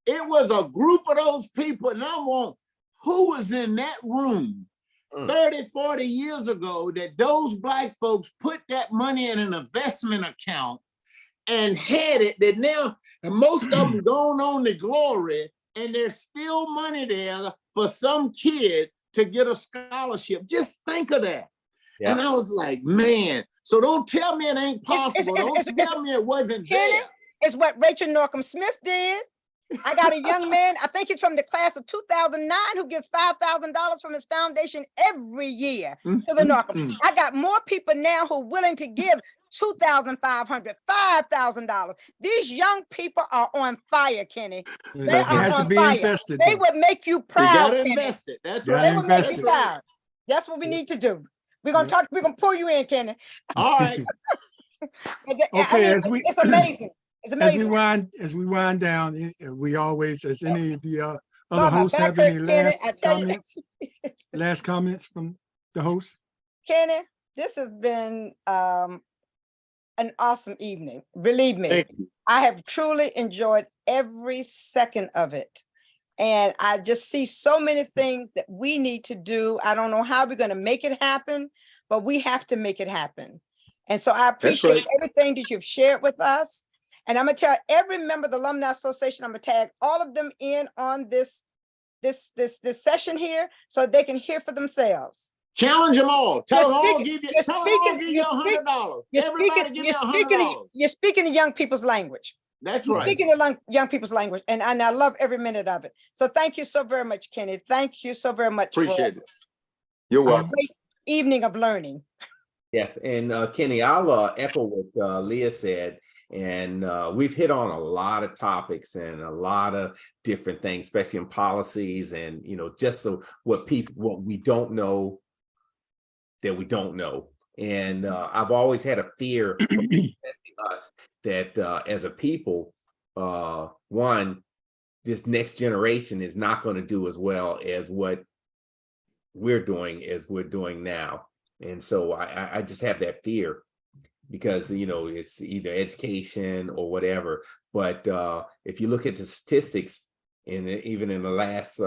It was a group of those people. And I want, who was in that room 30, 40 years ago that those Black folks put that money in an investment account and had it, that now most of them gone on to glory, and there's still money there for some kid to get a scholarship. Just think of that. Yeah. And I was like, man, so don't tell me it ain't possible. Don't tell me it wasn't there. It's what Rachel Norcom Smith did. I got a young man, I think he's from the class of 2009, who gets $5,000 from his foundation every year to the Norcom. I got more people now who are willing to give $2,500, $5,000. These young people are on fire, Kenny. It has to be invested. They would make you proud. You gotta invest it. That's right. They would make you proud. That's what we need to do. We're gonna talk. We're gonna pull you in, Kenny. All right. Okay. It's amazing. It's amazing. As we wind down, we always, as any of the other hosts have any last comments from the host? Kenny, this has been an awesome evening. Believe me, I have truly enjoyed every second of it. And I just see so many things that we need to do. I don't know how we're going to make it happen, but we have to make it happen. And so I appreciate everything that you've shared with us. And I'm going to tell every member of the Alumni Association, I'm going to tag all of them in on this session here so they can hear for themselves. Challenge them all. Tell them all, give you $100. You're speaking in young people's language. That's right. Speaking of young people's language, and I love every minute of it. So thank you so very much, Kenny. Thank you so very much. Appreciate it. You're welcome. Great evening of learning. Yes, and Kenny, I'll echo what Leah said. And we've hit on a lot of topics and a lot of different things, especially in policies and, just what we don't know that we don't know. And I've always had a fear of us that as a people, one, this next generation is not going to do as well as what we're doing now. And so I just have that fear because, it's either education or whatever. But if you look at the statistics, and even in the last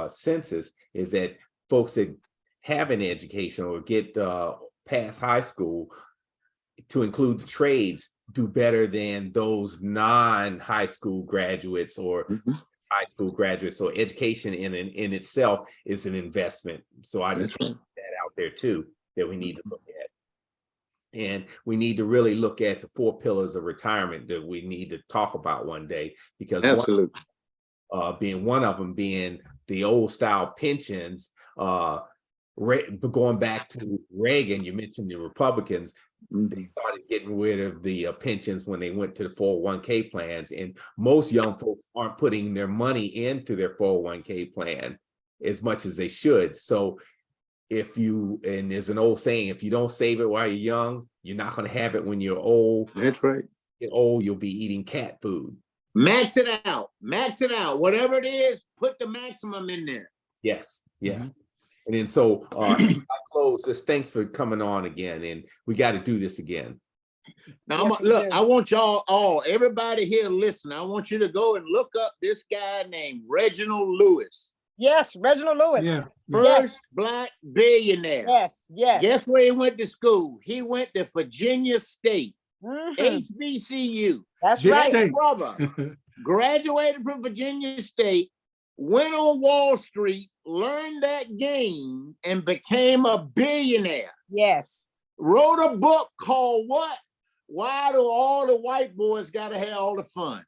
census, is that folks that have an education or get past high school, to include the trades, do better than those non-high school graduates or high school graduates. So education in itself is an investment. So I just put that out there too, that we need to look at. And we need to really look at the 4 pillars of retirement that we need to talk about one day, because one of them being the old style pensions, going back to Reagan. You mentioned the Republicans, they started getting rid of the pensions when they went to the 401k plans, and most young folks aren't putting their money into their 401k plan as much as they should. So and there's an old saying, if you don't save it while you're young, you're not going to have it when you're old. That's right. Get old, you'll be eating cat food. Max it out. Whatever it is, put the maximum in there. Yes. And then so I close this. Thanks for coming on again, and we got to do this again. Now, look, I want y'all all, everybody here listen, I want you to go and look up this guy named Reginald Lewis. Yes, Reginald Lewis. Yeah. First Black billionaire. Yes. Guess where he went to school? He went to Virginia State, HBCU. That's right. His brother graduated from Virginia State, went on Wall Street, learned that game, and became a billionaire. Yes. Wrote a book called what? Why do all the white boys got to have all the fun?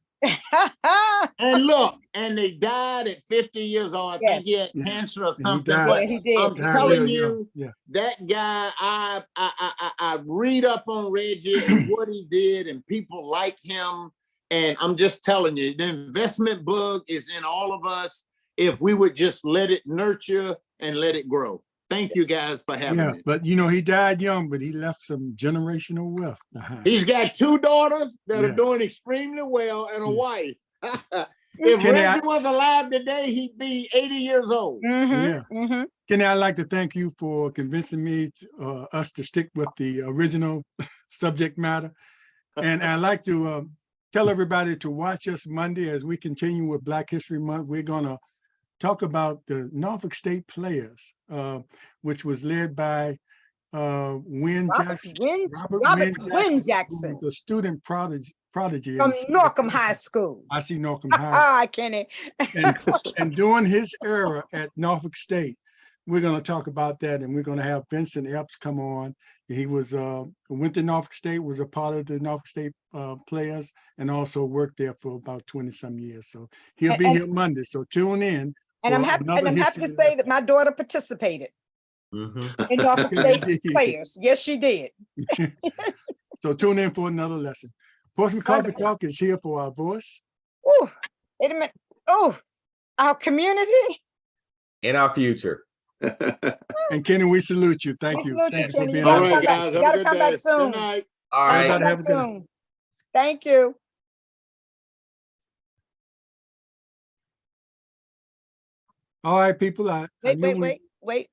And look, and they died at 50 years old. I think he had Yeah. cancer or he something. died. But Yeah, he did. I'm Died telling real young. you, Yeah. that guy, I read up on Reggie and what he did, and people like him. And I'm just telling you, the investment bug is in all of us if we would just let it nurture and let it grow. Thank you guys for having Yeah, me. but you know, he died young, but he left some generational wealth behind. He's got 2 daughters that Yeah. are doing extremely well and a Yeah. wife. If Kenny, Reggie was alive today, he'd be 80 years old. Yeah. Mhm. Kenny, I'd like to thank you for convincing me us to stick with the original subject matter. And I'd like to tell everybody to watch us Monday as we continue with Black History Month. We're going to talk about the Norfolk State Players, which was led by Wynn Jackson. Robert Wynn Wynn who Jackson was a student prodigy from in Norcom High School. I see Norcom High. Ah, Kenny. And during his era at Norfolk State, we're going to talk about that, and we're going to have Vincent Epps come on. He was went to Norfolk State, was a part of the Norfolk State Players, and also worked there for about 20-some years. So he'll be here Monday. So tune in. And I'm happy to say that my daughter participated in Norfolk State Players. Yes, she did. So tune in for another lesson. Portsmouth Coffee Talk is here for our voice. Oh, wait a minute. Oh, our community. In our future. And Kenny, we salute you. Thank you. Salute you, Thank you for Kenny. being All on. right, guys. You gotta come back soon. Good night. All right. Everybody Come have back a good night. soon. Thank you. All right, people. I knew we- Wait.